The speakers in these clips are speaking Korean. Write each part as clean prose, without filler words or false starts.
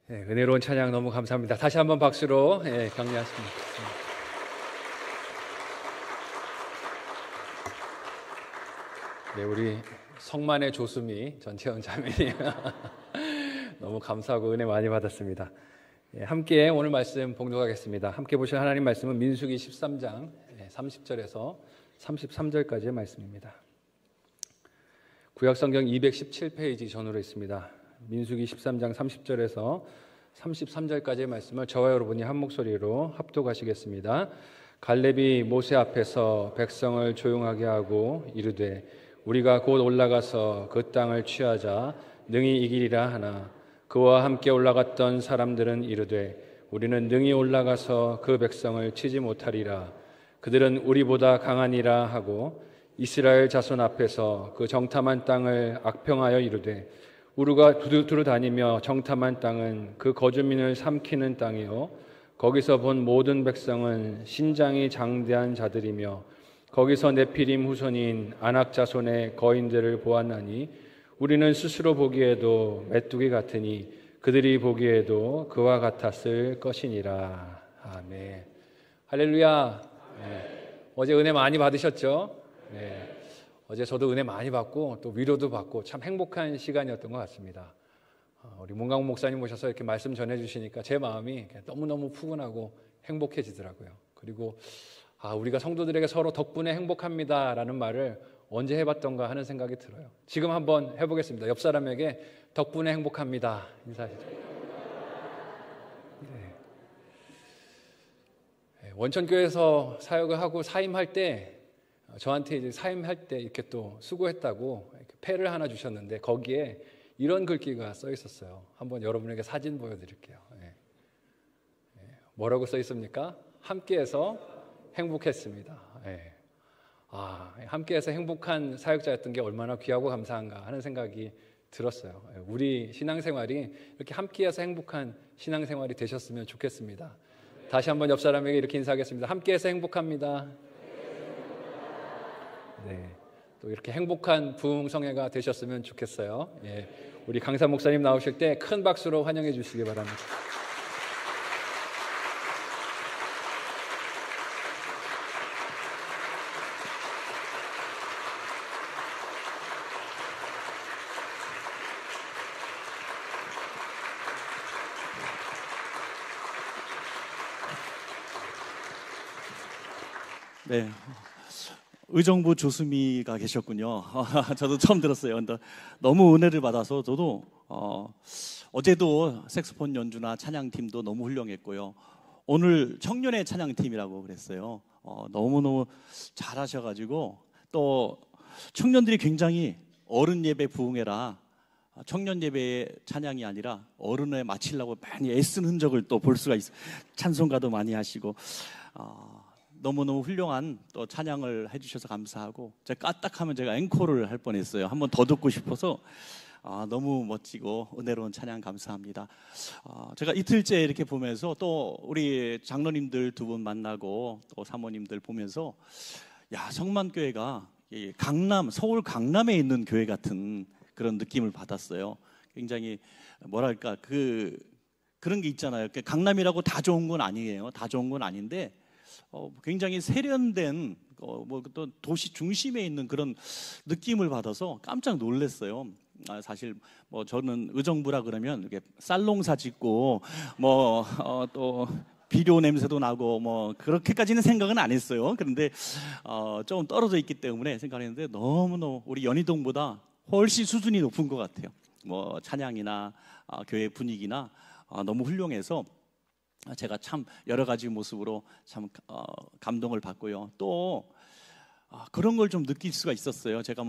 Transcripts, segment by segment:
네, 은혜로운 찬양 너무 감사합니다. 다시 한번 박수로 격려하십니다. 네, 우리 성만의 조수미 전채원 자매님 너무 감사하고 은혜 많이 받았습니다. 함께 오늘 말씀 봉독하겠습니다. 함께 보실 하나님 말씀은 민수기 13장 30절에서 33절까지의 말씀입니다. 구약성경 217페이지 전후로 있습니다. 민수기 13장 30절에서 33절까지의 말씀을 저와 여러분이 한 목소리로 합독하시겠습니다. 갈렙이 모세 앞에서 백성을 조용하게 하고 이르되 우리가 곧 올라가서 그 땅을 취하자 능히 이기리라 하나 그와 함께 올라갔던 사람들은 이르되 우리는 능히 올라가서 그 백성을 치지 못하리라. 그들은 우리보다 강하니라 하고 이스라엘 자손 앞에서 그 정탐한 땅을 악평하여 이르되 우리가 두루 다니며 정탐한 땅은 그 거주민을 삼키는 땅이요 거기서 본 모든 백성은 신장이 장대한 자들이며 거기서 네피림 후손인 아낙 자손의 거인들을 보았나니 우리는 스스로 보기에도 메뚜기 같으니 그들이 보기에도 그와 같았을 것이니라. 아멘. 할렐루야. 네. 어제 은혜 많이 받으셨죠? 네. 어제 저도 은혜 많이 받고 또 위로도 받고 참 행복한 시간이었던 것 같습니다. 우리 문광훈 목사님 모셔서 이렇게 말씀 전해주시니까 제 마음이 너무너무 푸근하고 행복해지더라고요. 그리고 우리가 성도들에게 서로 덕분에 행복합니다 라는 말을 언제 해봤던가 하는 생각이 들어요. 지금 한번 해보겠습니다. 옆 사람에게 덕분에 행복합니다 인사하시죠. 네. 원천교회에서 사역을 하고 사임할 때 저한테 이제 사임할 때 이렇게 또 수고했다고 이렇게 패를 하나 주셨는데 거기에 이런 글귀가 써 있었어요. 한번 여러분에게 사진 보여드릴게요. 뭐라고 써 있습니까? 함께해서 행복했습니다. 함께해서 행복한 사역자였던 게 얼마나 귀하고 감사한가 하는 생각이 들었어요. 우리 신앙생활이 이렇게 함께해서 행복한 신앙생활이 되셨으면 좋겠습니다. 다시 한번 옆 사람에게 이렇게 인사하겠습니다. 함께해서 행복합니다. 네, 또 이렇게 행복한 부흥성회가 되셨으면 좋겠어요. 우리 강사 목사님 나오실 때 큰 박수로 환영해 주시기 바랍니다. 네, 의정부 조수미가 계셨군요. 저도 처음 들었어요. 근데 너무 은혜를 받아서 저도 어제도 색소폰 연주나 찬양팀도 너무 훌륭했고요. 오늘 청년의 찬양팀이라고 그랬어요. 너무너무 잘하셔가지고 또 청년들이 굉장히 어른 예배 부흥회라 청년 예배의 찬양이 아니라 어른에 맞추려고 많이 애쓴 흔적을 또 볼 수가 있어요. 찬송가도 많이 하시고 너무너무 훌륭한 또 찬양을 해주셔서 감사하고 제가 까딱하면 제가 앵콜을 할 뻔했어요. 한번 더 듣고 싶어서 너무 멋지고 은혜로운 찬양 감사합니다. 제가 이틀째 이렇게 보면서 또 우리 장로님들 두 분 만나고 또 사모님들 보면서 성만교회가 서울 강남에 있는 교회 같은 그런 느낌을 받았어요. 굉장히 뭐랄까 그런 게 있잖아요. 강남이라고 다 좋은 건 아니에요. 다 좋은 건 아닌데 굉장히 세련된 또 도시 중심에 있는 그런 느낌을 받아서 깜짝 놀랐어요. 사실 저는 의정부라 그러면 이렇게 쌀농사 짓고 또 비료 냄새도 나고 그렇게까지는 생각은 안 했어요. 그런데 좀 떨어져 있기 때문에 생각했는데 너무너무 우리 연희동보다 훨씬 수준이 높은 것 같아요. 찬양이나 교회 분위기나 너무 훌륭해서 제가 참 여러 가지 모습으로 참 감동을 받고요. 또 그런 걸 좀 느낄 수가 있었어요. 제가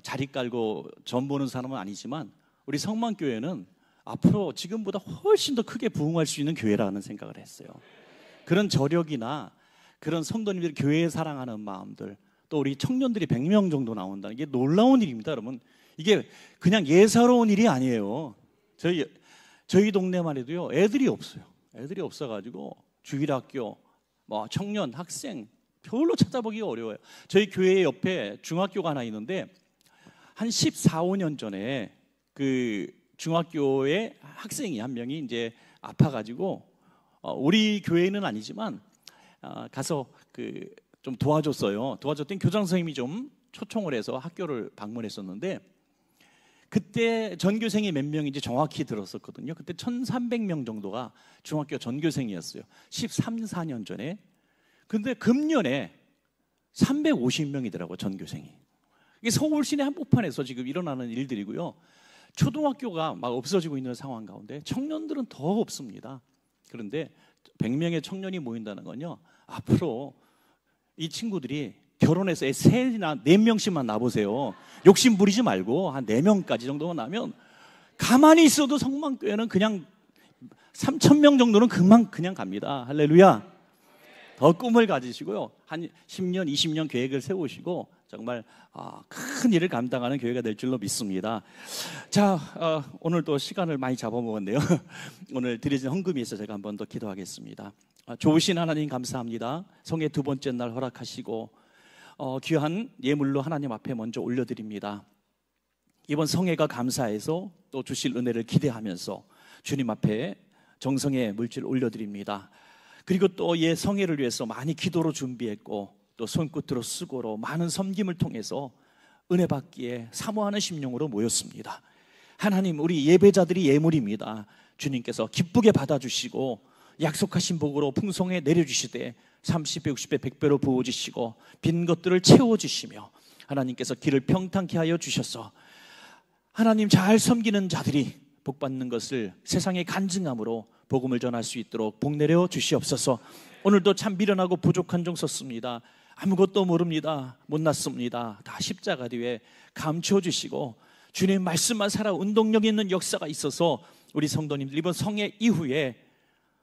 자리 깔고 전 보는 사람은 아니지만 우리 성만교회는 앞으로 지금보다 훨씬 더 크게 부흥할 수 있는 교회라는 생각을 했어요. 그런 저력이나 그런 성도님들이 교회에 사랑하는 마음들, 또 우리 청년들이 100명 정도 나온다는 게 놀라운 일입니다, 여러분. 이게 그냥 예사로운 일이 아니에요. 저희 동네만 해도요, 애들이 없어요. 애들이 없어가지고 주일학교, 청년, 학생 별로 찾아보기가 어려워요. 저희 교회 옆에 중학교가 하나 있는데 한 14, 15년 전에 중학교의 학생이 한 명이 이제 아파가지고 우리 교회는 아니지만 가서 좀 도와줬어요. 도와줬더니 교장 선생님이 좀 초청을 해서 학교를 방문했었는데 그때 전교생이 몇 명인지 정확히 들었었거든요. 그때 1,300명 정도가 중학교 전교생이었어요. 13, 14년 전에. 근데 금년에 350명이더라고요, 전교생이. 이게 서울 시내 한복판에서 지금 일어나는 일들이고요. 초등학교가 막 없어지고 있는 상황 가운데 청년들은 더 없습니다. 그런데 100명의 청년이 모인다는 건요, 앞으로 이 친구들이 결혼해서 3이나 4명씩만 낳아보세요. 욕심 부리지 말고 한 4명까지 정도만 나면 가만히 있어도 성만교회는 그냥 3,000명 정도는 그냥 갑니다. 할렐루야. 더 꿈을 가지시고요, 한 10년, 20년 계획을 세우시고 정말 큰 일을 감당하는 교회가 될 줄로 믿습니다. 자, 오늘 또 시간을 많이 잡아먹었네요. 오늘 드려진 헌금이 있어 제가 한 번 더 기도하겠습니다. 좋으신 하나님 감사합니다. 성의 두 번째 날 허락하시고 귀한 예물로 하나님 앞에 먼저 올려드립니다. 이번 성회가 감사해서 또 주실 은혜를 기대하면서 주님 앞에 정성의 물질을 올려드립니다. 그리고 또 성회를 위해서 많이 기도로 준비했고 또 손끝으로 수고로 많은 섬김을 통해서 은혜 받기에 사모하는 심령으로 모였습니다. 하나님, 우리 예배자들이 예물입니다. 주님께서 기쁘게 받아주시고 약속하신 복으로 풍성에 내려주시되 30배, 60배, 100배로 부어주시고 빈 것들을 채워주시며 하나님께서 길을 평탄케 하여 주셔서 하나님 잘 섬기는 자들이 복받는 것을 세상의 간증함으로 복음을 전할 수 있도록 복 내려 주시옵소서. 오늘도 참 미련하고 부족한 종 섰습니다. 아무것도 모릅니다. 못났습니다. 다 십자가 뒤에 감추어 주시고 주님 말씀만 살아 운동력 있는 역사가 있어서 우리 성도님들 이번 성회 이후에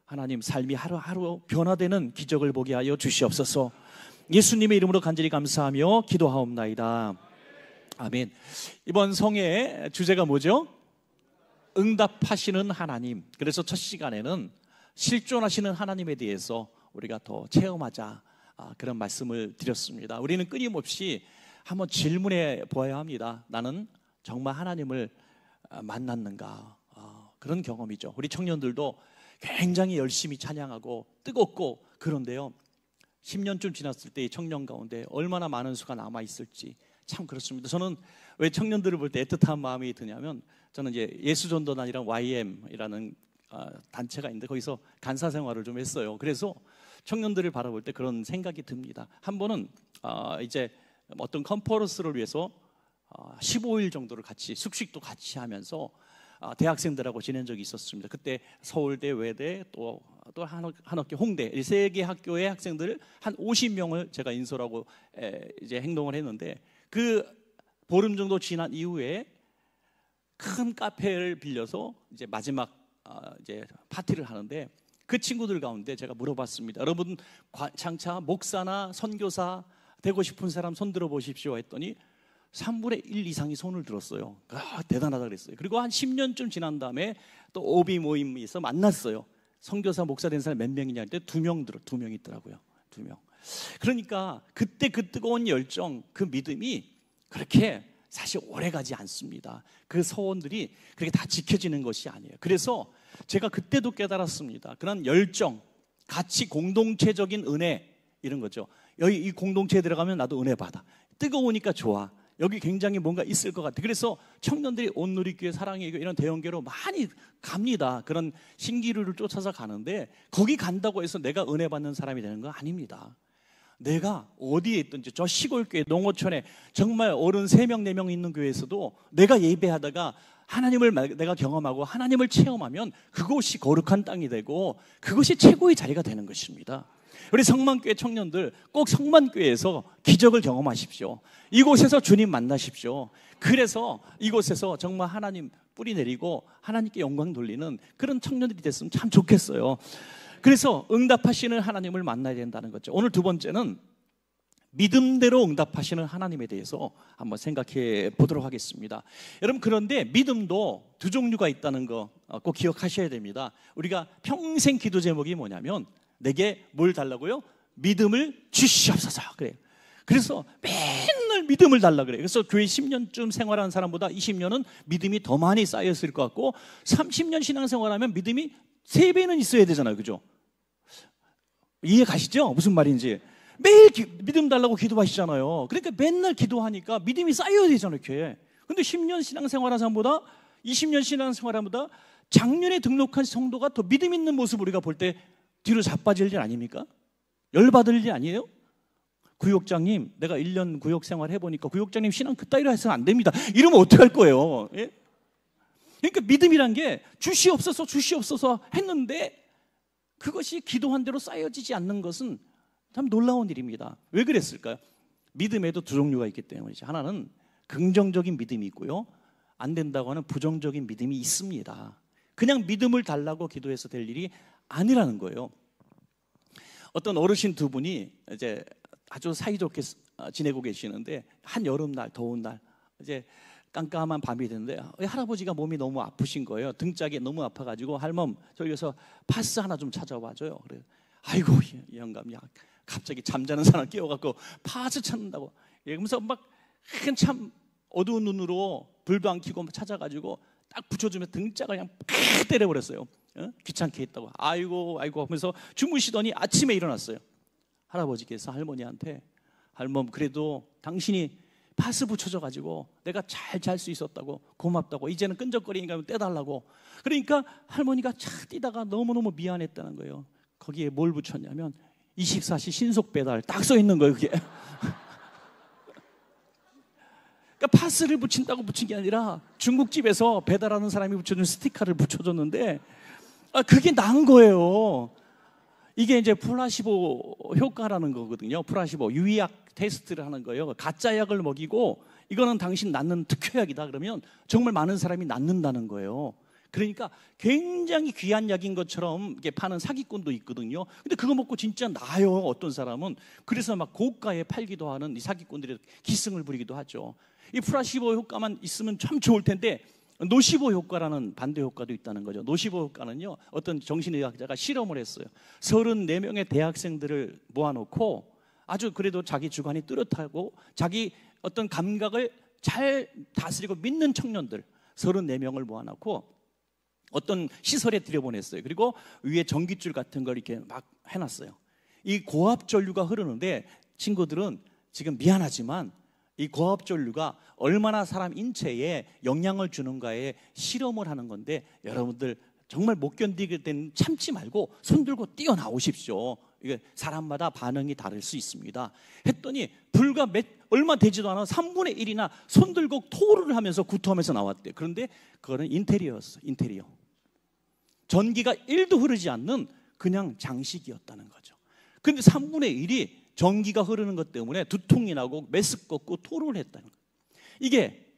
하나님 삶이 하루하루 변화되는 기적을 보게 하여 주시옵소서. 예수님의 이름으로 간절히 감사하며 기도하옵나이다. 아멘. 이번 성회의 주제가 뭐죠? 응답하시는 하나님. 그래서 첫 시간에는 실존하시는 하나님에 대해서 우리가 더 체험하자, 그런 말씀을 드렸습니다. 우리는 끊임없이 한번 질문해 보아야 합니다. 나는 정말 하나님을 만났는가? 그런 경험이죠. 우리 청년들도 굉장히 열심히 찬양하고 뜨겁고 그런데요, 10년쯤 지났을 때 이 청년 가운데 얼마나 많은 수가 남아있을지 참 그렇습니다. 저는 왜 청년들을 볼 때 애틋한 마음이 드냐면, 저는 이제 예수전도단이랑 YM이라는 단체가 있는데 거기서 간사 생활을 좀 했어요. 그래서 청년들을 바라볼 때 그런 생각이 듭니다. 한 번은 이제 어떤 컨퍼런스를 위해서 15일 정도를 같이 숙식도 같이 하면서 대학생들하고 지낸 적이 있었습니다. 그때 서울대, 외대, 또 한 학교 홍대, 이 세 개 학교의 학생들 한 50명을 제가 인솔하고 이제 행동을 했는데, 그 보름 정도 지난 이후에 큰 카페를 빌려서 이제 마지막 이제 파티를 하는데, 그 친구들 가운데 제가 물어봤습니다. 여러분 장차 목사나 선교사 되고 싶은 사람 손 들어 보십시오 했더니 3분의 1 이상이 손을 들었어요. 대단하다 그랬어요. 그리고 한 10년쯤 지난 다음에 또 오비 모임이 있어 만났어요. 선교사 목사 된 사람 몇 명이냐 할 때 2명 있더라고요. 2명. 그러니까 그때 그 뜨거운 열정, 그 믿음이 그렇게 사실 오래가지 않습니다. 그 소원들이 그렇게 다 지켜지는 것이 아니에요. 그래서 제가 그때도 깨달았습니다. 그런 열정, 같이 공동체적인 은혜, 이런 거죠. 여기 이 공동체에 들어가면 나도 은혜 받아. 뜨거우니까 좋아. 여기 굉장히 뭔가 있을 것 같아. 그래서 청년들이 온누리교회, 사랑의 교회 이런 대형교회로 많이 갑니다. 그런 신기루를 쫓아서 가는데, 거기 간다고 해서 내가 은혜 받는 사람이 되는 건 아닙니다. 내가 어디에 있든지, 저 시골교회, 농어촌에 정말 어른 3명, 4명 있는 교회에서도 내가 예배하다가 하나님을 내가 경험하고 하나님을 체험하면 그곳이 거룩한 땅이 되고 그것이 최고의 자리가 되는 것입니다. 우리 성만교회 청년들 꼭 성만교회에서 기적을 경험하십시오. 이곳에서 주님 만나십시오. 그래서 이곳에서 정말 하나님 뿌리 내리고 하나님께 영광 돌리는 그런 청년들이 됐으면 참 좋겠어요. 그래서 응답하시는 하나님을 만나야 된다는 거죠. 오늘 두 번째는 믿음대로 응답하시는 하나님에 대해서 한번 생각해 보도록 하겠습니다. 여러분, 그런데 믿음도 두 종류가 있다는 거 꼭 기억하셔야 됩니다. 우리가 평생 기도 제목이 뭐냐면, 내게 뭘 달라고요? 믿음을 주시옵소서. 그래요. 그래서 맨날 맨날 믿음을 달라 그래요. 그래서 교회 10년쯤 생활하는 사람보다 20년은 믿음이 더 많이 쌓였을 것 같고 30년 신앙생활하면 믿음이 3배는 있어야 되잖아요. 그죠? 이해 가시죠? 무슨 말인지. 매일 믿음 달라고 기도하시잖아요. 그러니까 맨날 기도하니까 믿음이 쌓여야 되잖아요. 교회에. 근데 10년 신앙생활한 사람보다 20년 신앙생활한 사람보다 작년에 등록한 성도가 더 믿음 있는 모습 우리가 볼 때 뒤로 자빠질 일 아닙니까? 열받을 일 아니에요? 구역장님, 내가 1년 구역 생활 해보니까 구역장님 신앙 그따위로 해서는 안 됩니다. 이러면 어떡할 거예요? 예? 그러니까 믿음이란 게 주시옵소서 했는데 그것이 기도한 대로 쌓여지지 않는 것은 참 놀라운 일입니다. 왜 그랬을까요? 믿음에도 두 종류가 있기 때문이죠. 하나는 긍정적인 믿음이 있고요, 안 된다고 하는 부정적인 믿음이 있습니다. 그냥 믿음을 달라고 기도해서 될 일이 아니라는 거예요. 어떤 어르신 두 분이 이제 아주 사이좋게 지내고 계시는데 한 여름날, 더운 날 이제 깜깜한 밤이 됐는데 할아버지가 몸이 너무 아프신 거예요. 등짝이 너무 아파가지고 할멈 저기서 파스 하나 좀 찾아와줘요. 그래요. 아이고 이 영감이 갑자기 잠자는 사람 깨워갖고 파스 찾는다고 이러면서 막 한참 어두운 눈으로 불도 안 켜고 찾아가지고 딱 붙여주면 등짝을 그냥 팍 때려버렸어요. 귀찮게 했다고. 아이고 하면서 주무시더니 아침에 일어났어요. 할아버지께서 할머니한테 할멈 그래도 당신이 파스 붙여줘가지고 내가 잘 잘 수 있었다고 고맙다고 이제는 끈적거리니까 떼달라고. 그러니까 할머니가 착 뛰다가 너무너무 미안했다는 거예요. 거기에 뭘 붙였냐면 24시 신속 배달 딱 써 있는 거예요. 그게. 그러니까 파스를 붙인다고 붙인 게 아니라 중국집에서 배달하는 사람이 붙여준 스티커를 붙여줬는데 그게 나은 거예요. 이게 이제 플라시보 효과라는 거거든요. 플라시보 유의약 테스트를 하는 거예요. 가짜 약을 먹이고 이거는 당신 낫는 특효약이다 그러면 정말 많은 사람이 낫는다는 거예요. 그러니까 굉장히 귀한 약인 것처럼 이게 파는 사기꾼도 있거든요. 근데 그거 먹고 진짜 나아요. 어떤 사람은. 그래서 막 고가에 팔기도 하는 이 사기꾼들이 기승을 부리기도 하죠. 이 플라시보 효과만 있으면 참 좋을 텐데 노시보 효과라는 반대 효과도 있다는 거죠. 노시보 효과는요, 어떤 정신의학자가 실험을 했어요. 34명의 대학생들을 모아놓고 아주 그래도 자기 주관이 뚜렷하고 자기 어떤 감각을 잘 다스리고 믿는 청년들 34명을 모아놓고 어떤 시설에 들여보냈어요. 그리고 위에 전깃줄 같은 걸 이렇게 막 해놨어요. 이 고압전류가 흐르는데 친구들은 지금 미안하지만 이 고압전류가 얼마나 사람 인체에 영향을 주는가에 실험을 하는 건데 여러분들 정말 못 견디게 되면 참지 말고 손 들고 뛰어나오십시오. 이게 사람마다 반응이 다를 수 있습니다. 했더니 불과 얼마 되지도 않아 3분의 1이나 손 들고 토를 하면서 구토하면서 나왔대요. 그런데 그거는 인테리어였어. 인테리어. 전기가 1도 흐르지 않는 그냥 장식이었다는 거죠. 그런데 3분의 1이 전기가 흐르는 것 때문에 두통이 나고 메스껍고 토를 했다는 거예요. 이게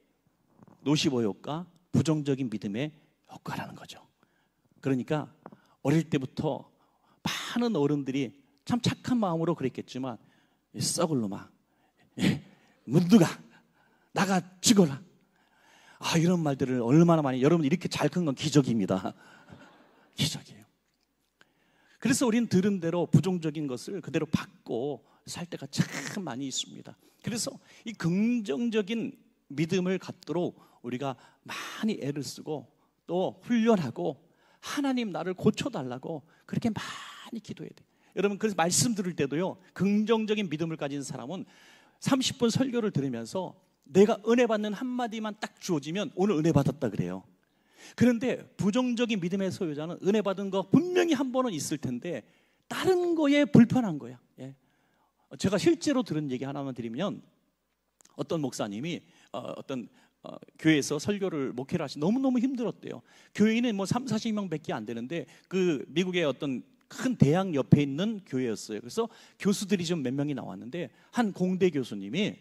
노시보 효과, 부정적인 믿음의 효과라는 거죠. 그러니까 어릴 때부터 많은 어른들이 참 착한 마음으로 그랬겠지만 썩을 놈아, 문두가 나가 죽어라, 이런 말들을 얼마나 많이. 여러분 이렇게 잘 큰 건 기적입니다. 기적이에요. 그래서 우리는 들은 대로 부정적인 것을 그대로 받고 살 때가 참 많이 있습니다. 그래서 이 긍정적인 믿음을 갖도록 우리가 많이 애를 쓰고 또 훈련하고 하나님 나를 고쳐달라고 그렇게 많이 기도해야 돼요. 여러분 그래서 말씀 들을 때도요, 긍정적인 믿음을 가진 사람은 30분 설교를 들으면서 내가 은혜 받는 한마디만 딱 주어지면 오늘 은혜 받았다 그래요. 그런데 부정적인 믿음의 소유자는 은혜 받은 거 분명히 한 번은 있을 텐데 다른 거에 불편한 거야. 예. 제가 실제로 들은 얘기 하나만 드리면 어떤 목사님이 어떤 교회에서 설교를 목회를 하시 너무너무 힘들었대요. 교인은 뭐 3, 40명밖에 안 되는데 그 미국의 어떤 큰 대학 옆에 있는 교회였어요. 그래서 교수들이 좀 몇 명이 나왔는데 한 공대 교수님이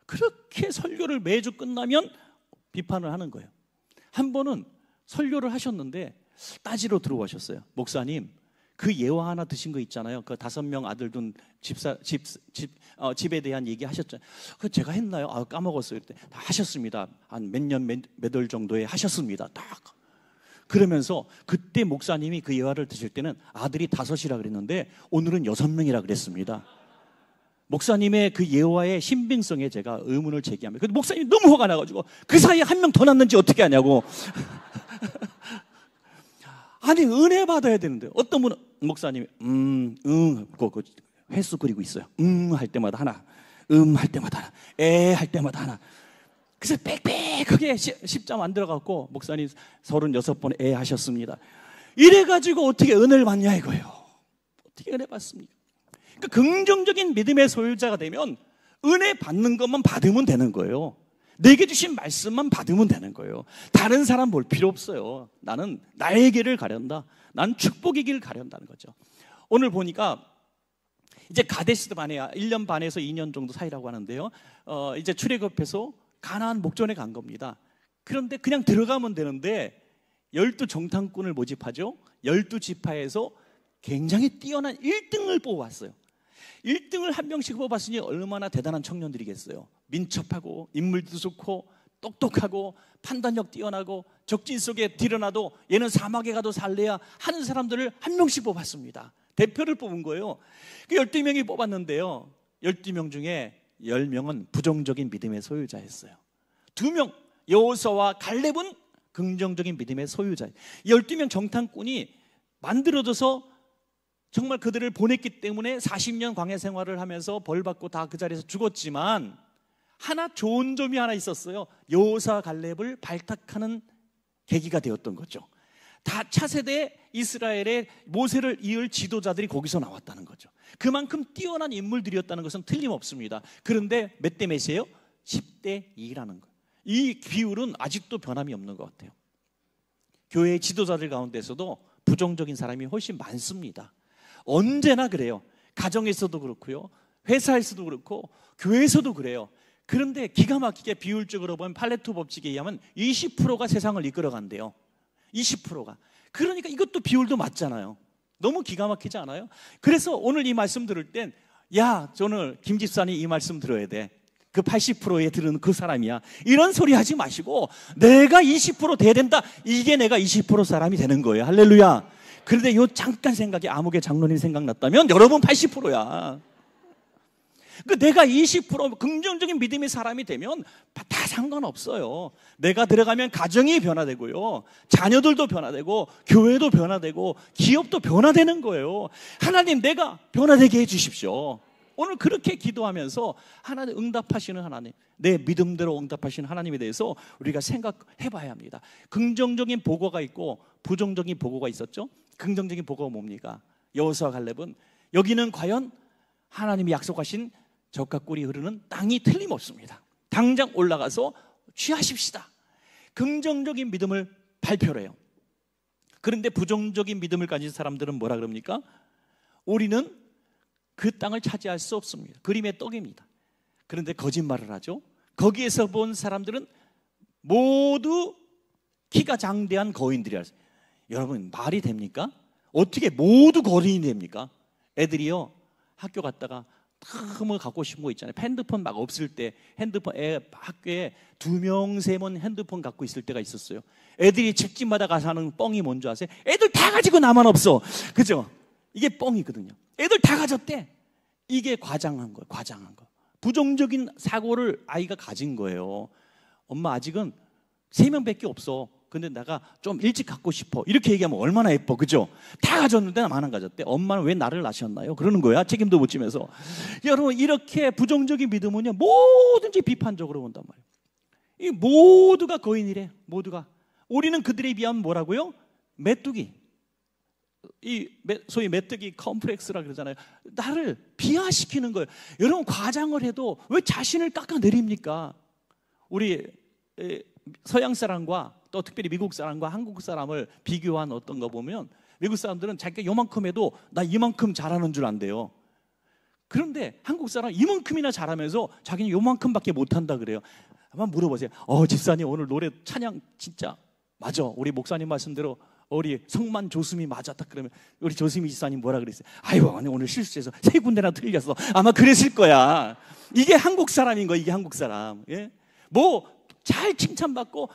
그렇게 설교를 매주 끝나면 비판을 하는 거예요. 한 번은 설교를 하셨는데 따지러 들어오셨어요. 목사님, 그 예화 하나 드신 거 있잖아요. 그 5명 아들 둔 집에 대한 얘기 하셨잖아요. 그 제가 했나요? 까먹었어요. 그때 다 하셨습니다. 한 몇 년 몇 월 정도에 하셨습니다. 딱. 그러면서 그때 목사님이 그 예화를 드실 때는 아들이 5이라 그랬는데 오늘은 6명이라 그랬습니다. 목사님의 그 예화의 신빙성에 제가 의문을 제기합니다. 근데 목사님이 너무 화가 나가지고 그 사이에 한 명 더 났는지 어떻게 하냐고. 아니 은혜 받아야 되는데 어떤 분은 목사님이 그 횟수 그리고 있어요. 할 때마다 하나, 할 때마다 하나, 할 때마다 하나. 그래서 빽빽하게 10자 만들어갖고 목사님 36번 하셨습니다. 이래가지고 어떻게 은혜를 받냐 이거예요. 어떻게 은혜 받습니까? 그러니까 긍정적인 믿음의 소유자가 되면 은혜 받는 것만 받으면 되는 거예요. 내게 주신 말씀만 받으면 되는 거예요. 다른 사람 볼 필요 없어요. 나는 나의 길을 가련다. 난 축복의 길을 가련다는 거죠. 오늘 보니까 이제 가데스 바네아 1년 반에서 2년 정도 사이라고 하는데요. 이제 출애굽해서 가나안 목전에 간 겁니다. 그런데 그냥 들어가면 되는데 12정탐꾼을 모집하죠. 12지파에서 굉장히 뛰어난 1등을 뽑아왔어요. 1등을 한 명씩 뽑았으니 얼마나 대단한 청년들이겠어요. 민첩하고 인물도 좋고 똑똑하고 판단력 뛰어나고 적진 속에 들여놔도 얘는 사막에 가도 살래야 하는 사람들을 한 명씩 뽑았습니다. 대표를 뽑은 거예요. 그 12명이 뽑았는데요. 12명 중에 10명은 부정적인 믿음의 소유자였어요. 2명 여호수아와 갈렙은 긍정적인 믿음의 소유자예요. 12명 정탐꾼이 만들어져서 정말 그들을 보냈기 때문에 40년 광야 생활을 하면서 벌받고 다 그 자리에서 죽었지만 하나 좋은 점이 하나 있었어요. 여호수아 갈렙을 발탁하는 계기가 되었던 거죠. 다 차세대 이스라엘의 모세를 이을 지도자들이 거기서 나왔다는 거죠. 그만큼 뛰어난 인물들이었다는 것은 틀림없습니다. 그런데 몇 대 몇이에요? 10대 2라는 거예요. 이 비율은 아직도 변함이 없는 것 같아요. 교회의 지도자들 가운데서도 부정적인 사람이 훨씬 많습니다. 언제나 그래요. 가정에서도 그렇고요, 회사에서도 그렇고 교회에서도 그래요. 그런데 기가 막히게 비율적으로 보면 팔레토 법칙에 의하면 20%가 세상을 이끌어간대요. 20%가. 그러니까 이것도 비율도 맞잖아요. 너무 기가 막히지 않아요? 그래서 오늘 이 말씀 들을 땐 저는 김 집사님 이 말씀 들어야 돼. 그 80%에 들은 그 사람이야. 이런 소리 하지 마시고 내가 20% 돼야 된다. 이게 내가 20% 사람이 되는 거예요. 할렐루야. 그런데 요 잠깐 생각이 암흑의 장로님 생각났다면 여러분 80%야. 그 내가 20% 긍정적인 믿음의 사람이 되면 다 상관없어요. 내가 들어가면 가정이 변화되고요, 자녀들도 변화되고, 교회도 변화되고, 기업도 변화되는 거예요. 하나님 내가 변화되게 해주십시오. 오늘 그렇게 기도하면서 하나님 응답하시는 하나님, 내 믿음대로 응답하시는 하나님에 대해서 우리가 생각해 봐야 합니다. 긍정적인 보고가 있고 부정적인 보고가 있었죠. 긍정적인 보고가 뭡니까? 여호수아 갈렙은 여기는 과연 하나님이 약속하신 젖과 꿀이 흐르는 땅이 틀림없습니다. 당장 올라가서 취하십시다. 긍정적인 믿음을 발표를 해요. 그런데 부정적인 믿음을 가진 사람들은 뭐라 그럽니까? 우리는 그 땅을 차지할 수 없습니다. 그림의 떡입니다. 그런데 거짓말을 하죠. 거기에서 본 사람들은 모두 키가 장대한 거인들이라. 여러분 말이 됩니까? 어떻게 모두 거인이 됩니까? 애들이요 학교 갔다가 뭐 갖고 싶은 거 있잖아요. 핸드폰 막 없을 때 핸드폰 학교에 2명 3명 핸드폰 갖고 있을 때가 있었어요. 애들이 집집마다 가서 하는 뻥이 뭔지 아세요? 애들 다 가지고 나만 없어. 그죠? 이게 뻥이거든요. 애들 다 가졌대. 이게 과장한 거예요. 과장한 거. 부정적인 사고를 아이가 가진 거예요. 엄마 아직은 3명밖에 없어. 근데 내가 좀 일찍 갖고 싶어. 이렇게 얘기하면 얼마나 예뻐. 그죠? 다 가졌는데 나만 안 가졌대. 엄마는 왜 나를 낳으셨나요? 그러는 거야. 책임도 못 지면서. 여러분 이렇게 부정적인 믿음은요 뭐든지 비판적으로 본단 말이에요. 이 모두가 거인이래. 모두가. 우리는 그들에 비하면 뭐라고요? 메뚜기. 소위 메뚜기 컴플렉스라 그러잖아요. 나를 비하시키는 거예요. 여러분 과장을 해도 왜 자신을 깎아내립니까? 우리 서양 사람과 또 특별히 미국 사람과 한국 사람을 비교한 어떤 거 보면 미국 사람들은 자기가 요만큼 해도 나 이만큼 잘하는 줄 안대요. 그런데 한국 사람은 이만큼이나 잘하면서 자기는 요만큼밖에 못한다 그래요. 한번 물어보세요. 집사님 오늘 노래 찬양 진짜 맞아. 우리 목사님 말씀대로 우리 성만 조수미 맞았다 그러면 우리 조수미 집사님 뭐라 그랬어요? 아이고 오늘 실수해서 3군데나 틀렸어. 아마 그랬을 거야. 이게 한국 사람인 거야. 이게 한국 사람. 예? 잘 칭찬받고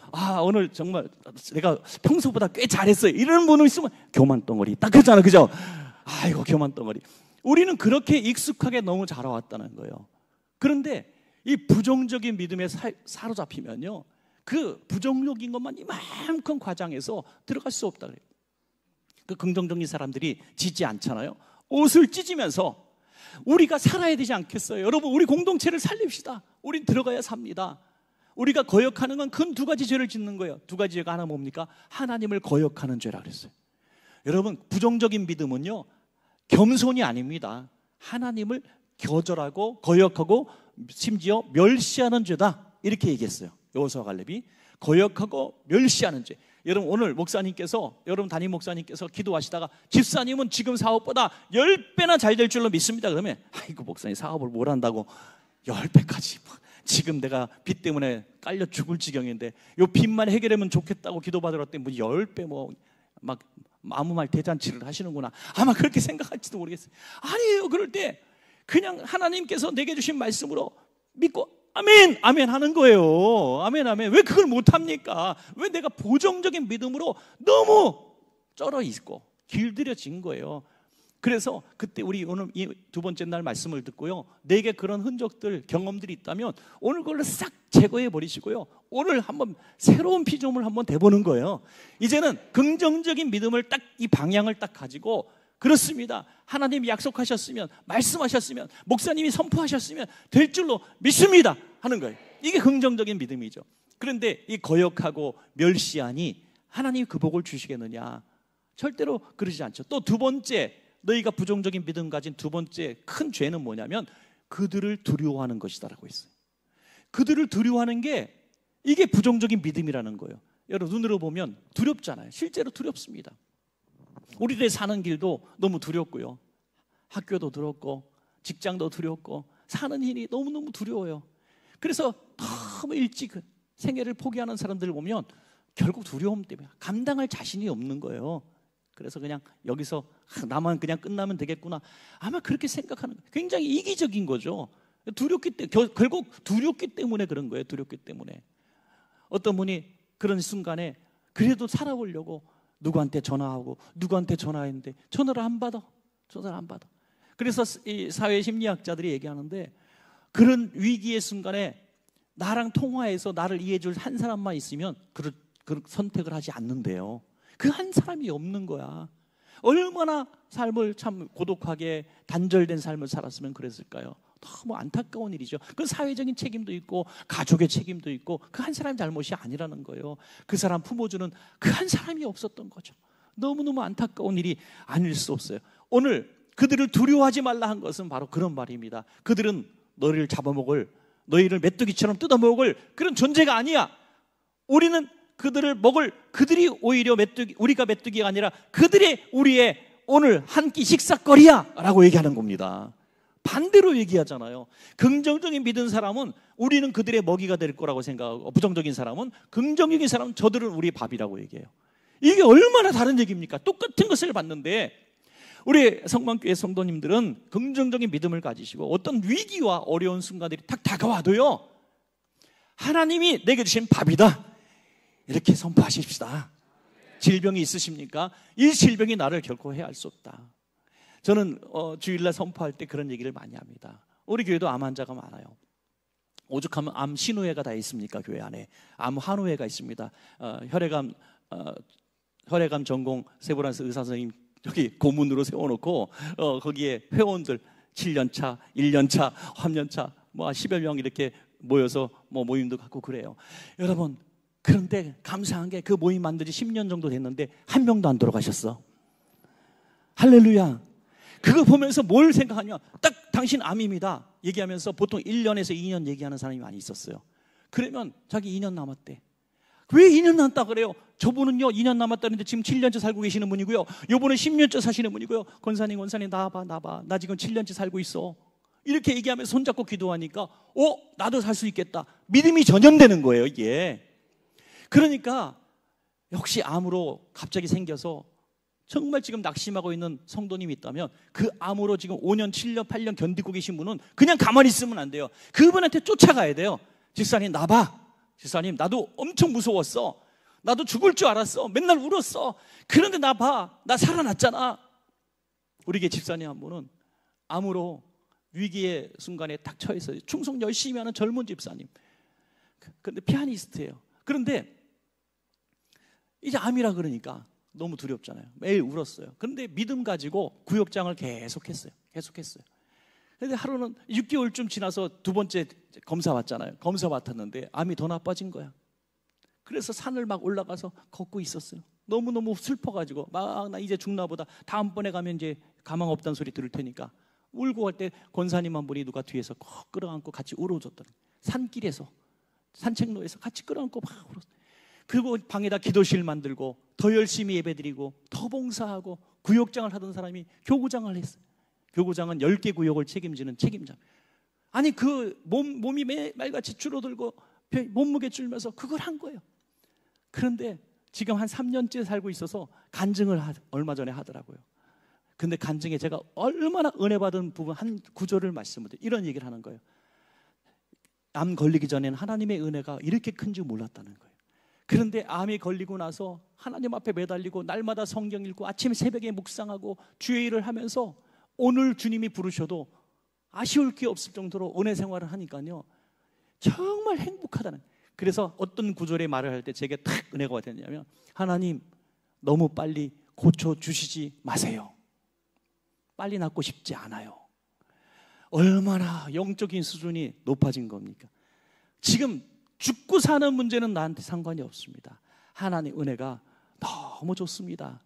오늘 정말 내가 평소보다 꽤 잘했어요. 이런 분은 있으면 교만덩어리 딱 그러잖아. 그죠? 아이고 교만덩어리. 우리는 그렇게 익숙하게 너무 자라왔다는 거예요. 그런데 이 부정적인 믿음에 사로잡히면요, 그 부정적인 것만 이만큼 과장해서 들어갈 수 없다 그래요. 그 긍정적인 사람들이 짖지 않잖아요. 옷을 찢으면서 우리가 살아야 되지 않겠어요? 여러분, 우리 공동체를 살립시다. 우린 들어가야 삽니다. 우리가 거역하는 건 큰 두 가지 죄를 짓는 거예요. 두 가지 죄가 하나 뭡니까? 하나님을 거역하는 죄라 그랬어요. 여러분, 부정적인 믿음은요, 겸손이 아닙니다. 하나님을 거절하고 거역하고 심지어 멸시하는 죄다, 이렇게 얘기했어요. 여호수아 갈렙이 거역하고 멸시하는 죄. 여러분, 오늘 목사님께서, 여러분 담임 목사님께서 기도하시다가 집사님은 지금 사업보다 10배나 잘 될 줄로 믿습니다 그러면, 아이고 목사님 사업을 뭘 한다고 10배까지, 지금 내가 빚 때문에 깔려 죽을 지경인데 요 빚만 해결하면 좋겠다고 기도받으러 왔더니 뭐 10배 막 아무 말 대잔치를 하시는구나, 아마 그렇게 생각할지도 모르겠어요. 아니에요. 그럴 때 그냥 하나님께서 내게 주신 말씀으로 믿고 아멘, 아멘 하는 거예요. 아멘, 아멘. 왜 그걸 못합니까? 왜 내가 부정적인 믿음으로 너무 쩔어 있고 길들여진 거예요. 그래서 그때 우리 오늘 이 두 번째 날 말씀을 듣고요, 내게 그런 흔적들, 경험들이 있다면 오늘 그걸로 싹 제거해 버리시고요, 오늘 한번 새로운 피조물 한번 돼보는 거예요. 이제는 긍정적인 믿음을 딱, 이 방향을 딱 가지고, 그렇습니다, 하나님이 약속하셨으면, 말씀하셨으면, 목사님이 선포하셨으면 될 줄로 믿습니다 하는 거예요. 이게 긍정적인 믿음이죠. 그런데 이 거역하고 멸시하니 하나님이 그 복을 주시겠느냐? 절대로 그러지 않죠. 또 두 번째, 너희가 부정적인 믿음 가진 두 번째 큰 죄는 뭐냐면 그들을 두려워하는 것이다라고 했어요. 그들을 두려워하는 게, 이게 부정적인 믿음이라는 거예요. 여러분, 눈으로 보면 두렵잖아요. 실제로 두렵습니다. 우리들 사는 길도 너무 두렵고요, 학교도 두렵고 직장도 두렵고 사는 일이 너무너무 두려워요. 그래서 너무 일찍 생애를 포기하는 사람들을 보면 결국 두려움 때문에 감당할 자신이 없는 거예요. 그래서 그냥 여기서 나만 그냥 끝나면 되겠구나, 아마 그렇게 생각하는 거예요. 굉장히 이기적인 거죠. 두렵기 때문에, 결국 두렵기 때문에 그런 거예요. 두렵기 때문에. 어떤 분이 그런 순간에 그래도 살아보려고 누구한테 전화하고 누구한테 전화했는데 전화를 안 받아. 그래서 이 사회 심리학자들이 얘기하는데, 그런 위기의 순간에 나랑 통화해서 나를 이해해줄 한 사람만 있으면 그 선택을 하지 않는데요. 그 한 사람이 없는 거야. 얼마나 삶을 참 고독하게 단절된 삶을 살았으면 그랬을까요? 너무 안타까운 일이죠. 그 사회적인 책임도 있고 가족의 책임도 있고 그 한 사람의 잘못이 아니라는 거예요. 그 사람 품어주는 그 한 사람이 없었던 거죠. 너무너무 안타까운 일이 아닐 수 없어요. 오늘 그들을 두려워하지 말라 한 것은 바로 그런 말입니다. 그들은 너희를 잡아먹을, 너희를 메뚜기처럼 뜯어먹을 그런 존재가 아니야. 우리는 그들을 먹을, 그들이 오히려 우리가 메뚜기가 아니라 그들이 우리의 오늘 한 끼 식사거리야 라고 얘기하는 겁니다. 반대로 얘기하잖아요. 긍정적인 믿은 사람은 우리는 그들의 먹이가 될 거라고 생각하고, 부정적인 사람은, 긍정적인 사람은 저들은 우리의 밥이라고 얘기해요. 이게 얼마나 다른 얘기입니까? 똑같은 것을 봤는데, 우리 성만교회 성도님들은 긍정적인 믿음을 가지시고 어떤 위기와 어려운 순간들이 탁 다가와도요, 하나님이 내게 주신 밥이다, 이렇게 선포하십시다. 질병이 있으십니까? 이 질병이 나를 결코 해할 수 없다. 저는 주일날 선포할 때 그런 얘기를 많이 합니다. 우리 교회도 암 환자가 많아요. 오죽하면 암 신우회가 다 있습니까? 교회 안에 암 환우회가 있습니다. 혈액암 전공 세브란스 의사 선생님 여기 고문으로 세워놓고 거기에 회원들 7년차, 1년차, 3년차 뭐 10여 명 이렇게 모여서 뭐 모임도 갖고 그래요. 여러분, 그런데 감사한 게 그 모임 만든 지 10년 정도 됐는데 한 명도 안 돌아가셨어. 할렐루야. 그거 보면서 뭘 생각하냐, 딱 당신 암입니다 얘기하면서 보통 1년에서 2년 얘기하는 사람이 많이 있었어요. 그러면 자기 2년 남았대. 왜 2년 남았다 그래요? 저분은요 2년 남았다는데 지금 7년째 살고 계시는 분이고요, 요분은 10년째 사시는 분이고요. 권사님 나봐, 나 지금 7년째 살고 있어. 이렇게 얘기하면서 손잡고 기도하니까 나도 살 수 있겠다, 믿음이 전염되는 거예요 이게. 그러니까 역시 암으로 갑자기 생겨서 정말 지금 낙심하고 있는 성도님이 있다면, 그 암으로 지금 5년, 7년, 8년 견디고 계신 분은 그냥 가만히 있으면 안 돼요. 그분한테 쫓아가야 돼요. 집사님 나봐. 집사님 나도 엄청 무서웠어. 나도 죽을 줄 알았어. 맨날 울었어. 그런데 나봐. 나 살아났잖아. 우리 게 집사님 한 분은 암으로 위기의 순간에 딱 처했어요. 충성 열심히 하는 젊은 집사님. 그런데 피아니스트예요. 그런데 이제 암이라 그러니까 너무 두렵잖아요. 매일 울었어요. 그런데 믿음 가지고 구역장을 계속했어요. 그런데 하루는 6개월쯤 지나서 두 번째 검사 왔잖아요. 검사 맡았는데 암이 더 나빠진 거야. 그래서 산을 막 올라가서 걷고 있었어요. 너무너무 슬퍼가지고 막 나 이제 죽나 보다. 다음번에 가면 이제 가망 없다는 소리 들을 테니까. 울고 갈 때 권사님 한 분이 누가 뒤에서 꼭 끌어안고 같이 울어줬더니 산길에서 산책로에서 같이 끌어안고 막 울었어요. 그리고 방에다 기도실 만들고 더 열심히 예배드리고 더 봉사하고 구역장을 하던 사람이 교구장을 했어요. 교구장은 10개 구역을 책임지는 책임자. 아니 그 몸이 매일같이 줄어들고 몸무게 줄면서 그걸 한 거예요. 그런데 지금 한 3년째 살고 있어서 간증을 얼마 전에 하더라고요. 근데 간증에 제가 얼마나 은혜 받은 부분 한 구절을 말씀드려요. 이런 얘기를 하는 거예요. 암 걸리기 전에는 하나님의 은혜가 이렇게 큰지 몰랐다는 거예요. 그런데 암이 걸리고 나서 하나님 앞에 매달리고 날마다 성경 읽고 아침 새벽에 묵상하고 주의 일을 하면서 오늘 주님이 부르셔도 아쉬울 게 없을 정도로 은혜 생활을 하니까요 정말 행복하다는. 그래서 어떤 구절의 말을 할 때 제게 탁 은혜가 왔냐면 하나님 너무 빨리 고쳐주시지 마세요. 빨리 낫고 싶지 않아요. 얼마나 영적인 수준이 높아진 겁니까? 지금 죽고 사는 문제는 나한테 상관이 없습니다. 하나님 은혜가 너무 좋습니다.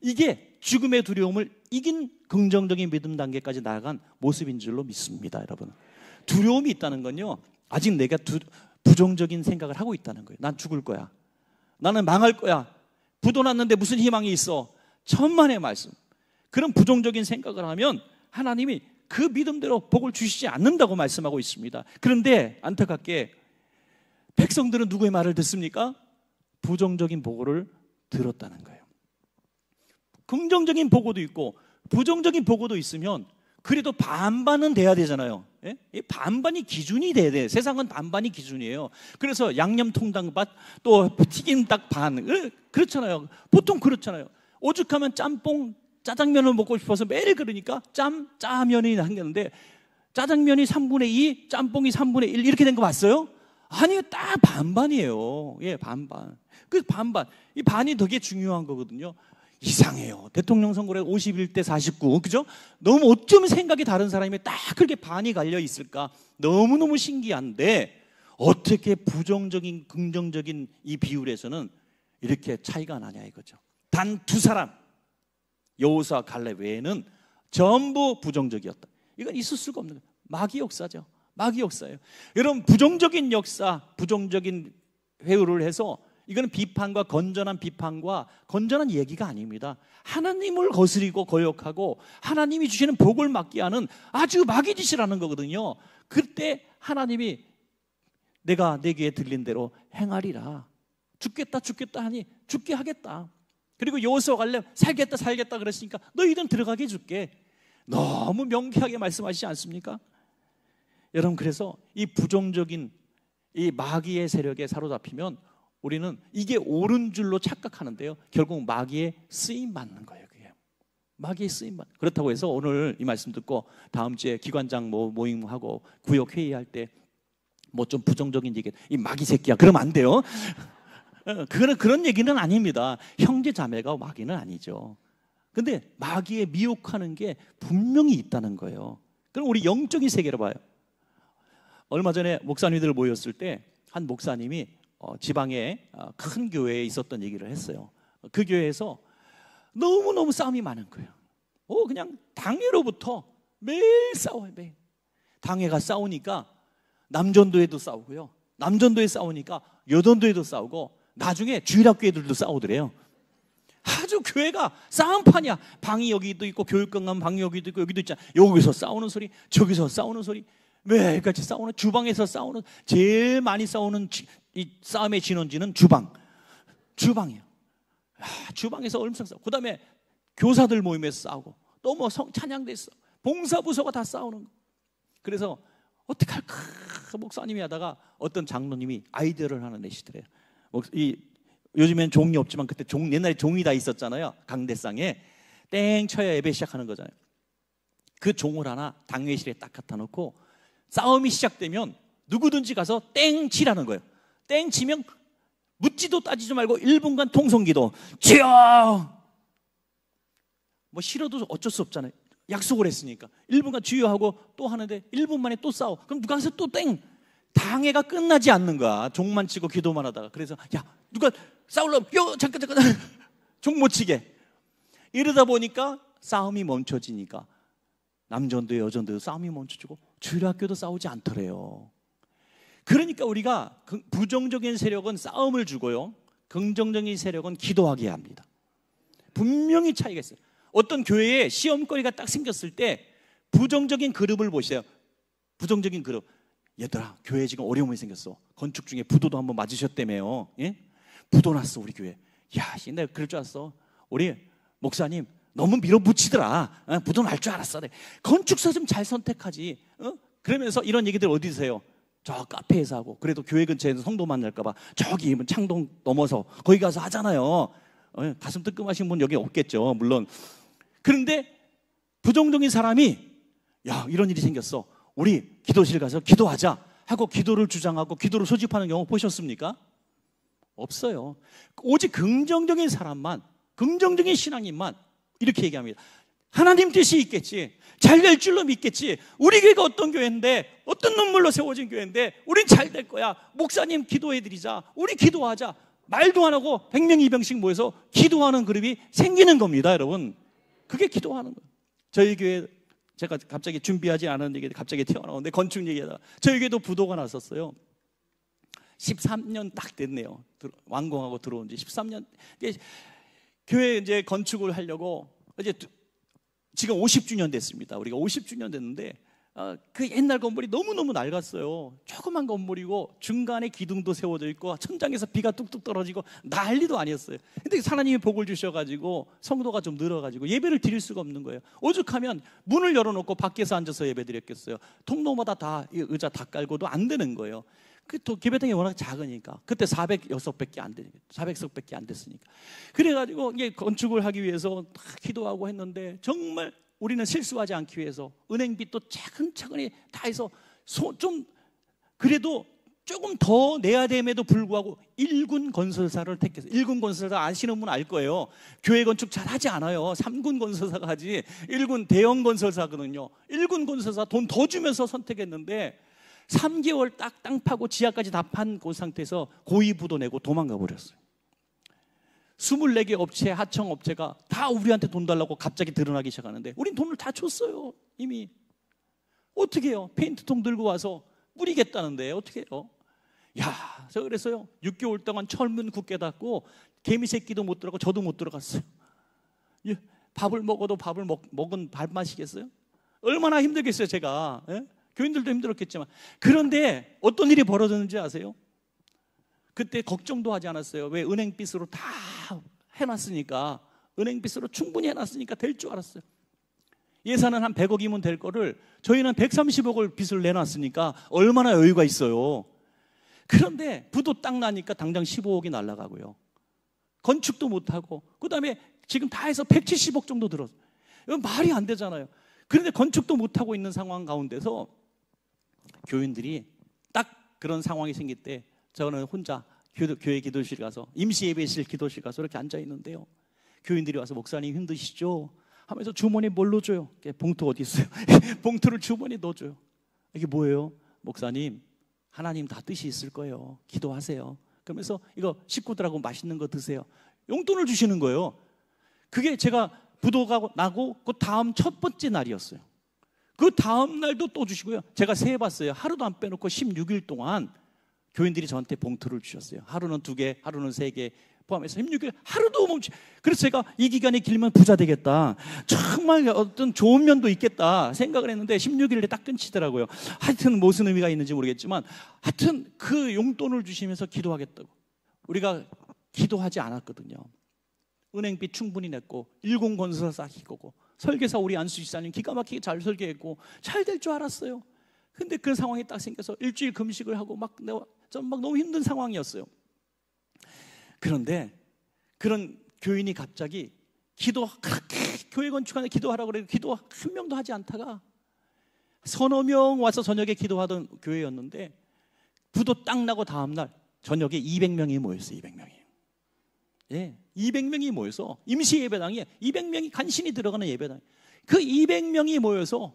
이게 죽음의 두려움을 이긴 긍정적인 믿음 단계까지 나아간 모습인 줄로 믿습니다. 여러분, 두려움이 있다는 건요 아직 내가 부정적인 생각을 하고 있다는 거예요. 난 죽을 거야, 나는 망할 거야, 부도 났는데 무슨 희망이 있어, 천만의 말씀. 그런 부정적인 생각을 하면 하나님이 그 믿음대로 복을 주시지 않는다고 말씀하고 있습니다. 그런데 안타깝게 백성들은 누구의 말을 듣습니까? 부정적인 보고를 들었다는 거예요. 긍정적인 보고도 있고 부정적인 보고도 있으면 그래도 반반은 돼야 되잖아요. 예? 반반이 기준이 돼야 돼. 세상은 반반이 기준이에요. 그래서 양념통닭 또 튀김닭 반 그렇잖아요. 보통 그렇잖아요. 오죽하면 짬뽕 짜장면을 먹고 싶어서 매일 그러니까 짜면이 생겼는데 짜장면이 3분의 2, 짬뽕이 3분의 1 이렇게 된 거 봤어요? 아니요, 딱 반반이에요. 예, 반반. 그 반반. 이 반이 되게 중요한 거거든요. 이상해요. 대통령 선거에 51대 49, 그죠? 너무 어쩜 생각이 다른 사람이 딱 그렇게 반이 갈려 있을까? 너무너무 신기한데 어떻게 부정적인, 긍정적인 이 비율에서는 이렇게 차이가 나냐 이거죠. 단 두 사람, 여호수아 갈렙 외에는 전부 부정적이었다. 이건 있을 수가 없는 거예요. 마귀 역사죠. 마귀 역사예요. 여러분, 부정적인 역사, 부정적인 회유를 해서 이거는 비판과 건전한 얘기가 아닙니다. 하나님을 거스리고 거역하고 하나님이 주시는 복을 막게 하는 아주 마귀 짓이라는 거거든요. 그때 하나님이 내가 내 귀에 들린 대로 행하리라. 죽겠다 하니 죽게 하겠다. 그리고 여호수아 갈렙 살겠다 그랬으니까 너희들은 들어가게 해줄게. 너무 명쾌하게 말씀하시지 않습니까? 여러분, 그래서 이 부정적인 이 마귀의 세력에 사로잡히면 우리는 이게 옳은 줄로 착각하는데요, 결국 마귀의 쓰임 받는 거예요. 그게 마귀의 쓰임 받는. 그렇다고 해서 오늘 이 말씀 듣고 다음 주에 기관장 모임하고 구역 회의할 때 뭐 좀 부정적인 얘기, 이 마귀 새끼야, 그러면 안 돼요. 그런 얘기는 아닙니다. 형제 자매가 마귀는 아니죠. 근데 마귀에 미혹하는 게 분명히 있다는 거예요. 그럼 우리 영적인 세계로 봐요. 얼마 전에 목사님들 모였을 때 한 목사님이 지방의 큰 교회에 있었던 얘기를 했어요. 그 교회에서 너무너무 싸움이 많은 거예요. 그냥 당회로부터 매일 싸워요. 매일. 당회가 싸우니까 남전도에도 싸우고요, 남전도에 싸우니까 여전도에도 싸우고 나중에 주일학교애들도 싸우더래요. 아주 교회가 싸움판이야. 방이 여기도 있고 교육감 가면 방이 여기도 있고 여기도 있잖아. 여기서 싸우는 소리, 저기서 싸우는 소리, 매일같이 싸우는, 주방에서 싸우는, 제일 많이 싸우는 이 싸움의 진원지는 주방이에요. 주방에서 얼마나 싸우고, 그 다음에 교사들 모임에서 싸우고, 또 뭐 찬양대에서 봉사부서가 다 싸우는 거. 그래서 어떻게 할까 목사님이 하다가 어떤 장로님이 아이디어를 하나 내시더래요. 요즘엔 종이 없지만 그때 옛날에 종이 다 있었잖아요. 강대상에 땡 쳐야 예배 시작하는 거잖아요. 그 종을 하나 당회실에 딱 갖다 놓고 싸움이 시작되면 누구든지 가서 땡 치라는 거예요. 땡 치면 묻지도 따지지 말고 1분간 통성기도, 주여! 뭐 싫어도 어쩔 수 없잖아요. 약속을 했으니까 1분간 주여 하고 또 하는데 1분 만에 또 싸워. 그럼 누가 가서 또 땡! 당회가 끝나지 않는 거야. 종만 치고 기도만 하다가. 그래서 야, 누가 싸우려면 잠깐 종 못 치게. 이러다 보니까 싸움이 멈춰지니까 남전도 여전도 싸움이 멈춰지고 주일학교도 싸우지 않더래요. 그러니까 우리가 부정적인 세력은 싸움을 주고요, 긍정적인 세력은 기도하게 합니다. 분명히 차이가 있어요. 어떤 교회에 시험거리가 딱 생겼을 때 부정적인 그룹을 보세요. 부정적인 그룹. 얘들아, 교회에 지금 어려움이 생겼어. 건축 중에 부도도 한번 맞으셨다며요. 예? 부도 났어 우리 교회. 야, 내가 그럴 줄 알았어. 우리 목사님 너무 밀어붙이더라. 부도 날 줄 알았어. 건축사 좀 잘 선택하지. 그러면서 이런 얘기들 어디서 해요? 저 카페에서 하고, 그래도 교회 근처에서 성도 만날까 봐 저기 창동 넘어서 거기 가서 하잖아요. 가슴 뜨끔하신 분 여기 없겠죠, 물론. 그런데 부정적인 사람이 야, 이런 일이 생겼어, 우리 기도실 가서 기도하자 하고 기도를 주장하고 기도를 소집하는 경우 보셨습니까? 없어요. 오직 긍정적인 사람만, 긍정적인 신앙인만 이렇게 얘기합니다. 하나님 뜻이 있겠지, 잘 될 줄로 믿겠지, 우리 교회가 어떤 교회인데, 어떤 눈물로 세워진 교회인데 우린 잘 될 거야, 목사님 기도해드리자, 우리 기도하자. 말도 안 하고 100명 200명씩 모여서 기도하는 그룹이 생기는 겁니다, 여러분. 그게 기도하는 거예요. 저희 교회, 제가 갑자기 준비하지 않은 얘기 갑자기 튀어나오는데, 건축 얘기하다가 저희 교회도 부도가 났었어요. 13년 딱 됐네요. 완공하고 들어온 지 13년. 교회 이제 건축을 하려고 이제 지금 50주년 됐습니다. 우리가 50주년 됐는데 그 옛날 건물이 너무너무 낡았어요. 조그만 건물이고 중간에 기둥도 세워져 있고 천장에서 비가 뚝뚝 떨어지고 난리도 아니었어요. 근데 하나님이 복을 주셔가지고 성도가 좀 늘어가지고 예배를 드릴 수가 없는 거예요. 오죽하면 문을 열어놓고 밖에서 앉아서 예배 드렸겠어요. 통로마다 다 의자 다 깔고도 안 되는 거예요. 또 기배당이 워낙 작으니까, 그때 406밖에 안 되니까, 400석밖에 안 됐으니까. 그래가지고 이게 건축을 하기 위해서 다 기도하고 했는데, 정말 우리는 실수하지 않기 위해서 은행빚도 차근차근히 다 해서 좀 그래도 조금 더 내야 됨에도 불구하고 1군 건설사를 택했어요. 1군 건설사 아시는 분 알 거예요. 교회 건축 잘 하지 않아요. 3군 건설사가 하지 1군 대형 건설사거든요. 1군 건설사 돈 더 주면서 선택했는데 3개월 딱 땅 파고 지하까지 다 판 그 상태에서 고의부도 내고 도망가 버렸어요. 24개 업체, 하청 업체가 다 우리한테 돈 달라고 갑자기 드러나기 시작하는데, 우린 돈을 다 줬어요 이미. 어떻게 해요? 페인트통 들고 와서 뿌리겠다는데 어떻게 해요? 야, 저 그랬어요. 6개월 동안 철문 굳게 닫고 개미 새끼도 못 들어가고 저도 못 들어갔어요. 밥을 먹어도 밥을 먹은 밥맛이겠어요? 얼마나 힘들겠어요 제가. 예? 교인들도 힘들었겠지만. 그런데 어떤 일이 벌어졌는지 아세요? 그때 걱정도 하지 않았어요. 왜? 은행빚으로 다 해놨으니까, 은행빚으로 충분히 해놨으니까 될 줄 알았어요. 예산은 한 100억이면 될 거를 저희는 130억을 빚을 내놨으니까 얼마나 여유가 있어요. 그런데 부도 딱 나니까 당장 15억이 날아가고요, 건축도 못하고, 그 다음에 지금 다 해서 170억 정도 들었어요. 이건 말이 안 되잖아요. 그런데 건축도 못하고 있는 상황 가운데서 교인들이 딱 그런 상황이 생길 때 저는 혼자 교회 기도실 가서, 임시 예배실 기도실 가서 이렇게 앉아 있는데요, 교인들이 와서 목사님 힘드시죠? 하면서 주머니에 뭘 넣어줘요. 봉투 어디 있어요? 봉투를 주머니에 넣어줘요. 이게 뭐예요? 목사님, 하나님 다 뜻이 있을 거예요. 기도하세요. 그러면서 이거 식구들하고 맛있는 거 드세요. 용돈을 주시는 거예요. 그게 제가 부도가 나고 그 다음 첫 번째 날이었어요. 그 다음 날도 또 주시고요. 제가 세해봤어요. 하루도 안 빼놓고 16일 동안 교인들이 저한테 봉투를 주셨어요. 하루는 2개, 하루는 3개 포함해서 16일 하루도 멈추. 그래서 제가 이 기간이 길면 부자 되겠다, 정말 어떤 좋은 면도 있겠다 생각을 했는데 16일에 딱 끊치더라고요. 하여튼 무슨 의미가 있는지 모르겠지만, 하여튼 그 용돈을 주시면서 기도하겠다고. 우리가 기도하지 않았거든요. 은행빚 충분히 냈고, 1군 건설사 쌓이고, 설계사 우리 안수 집사님 기가 막히게 잘 설계했고 잘 될 줄 알았어요. 근데 그 상황이 딱 생겨서 일주일 금식을 하고 전 막 너무 힘든 상황이었어요. 그런데 그런 교인이 갑자기 기도 그렇게 교회 건축하는 기도하라고 그래도 기도 한 명도 하지 않다가 서너 명 와서 저녁에 기도하던 교회였는데 부도 딱 나고 다음날 저녁에 200명이 모였어요. 200명이. 예, 200명이 모여서 임시 예배당에 200명이 간신히 들어가는 예배당. 그 200명이 모여서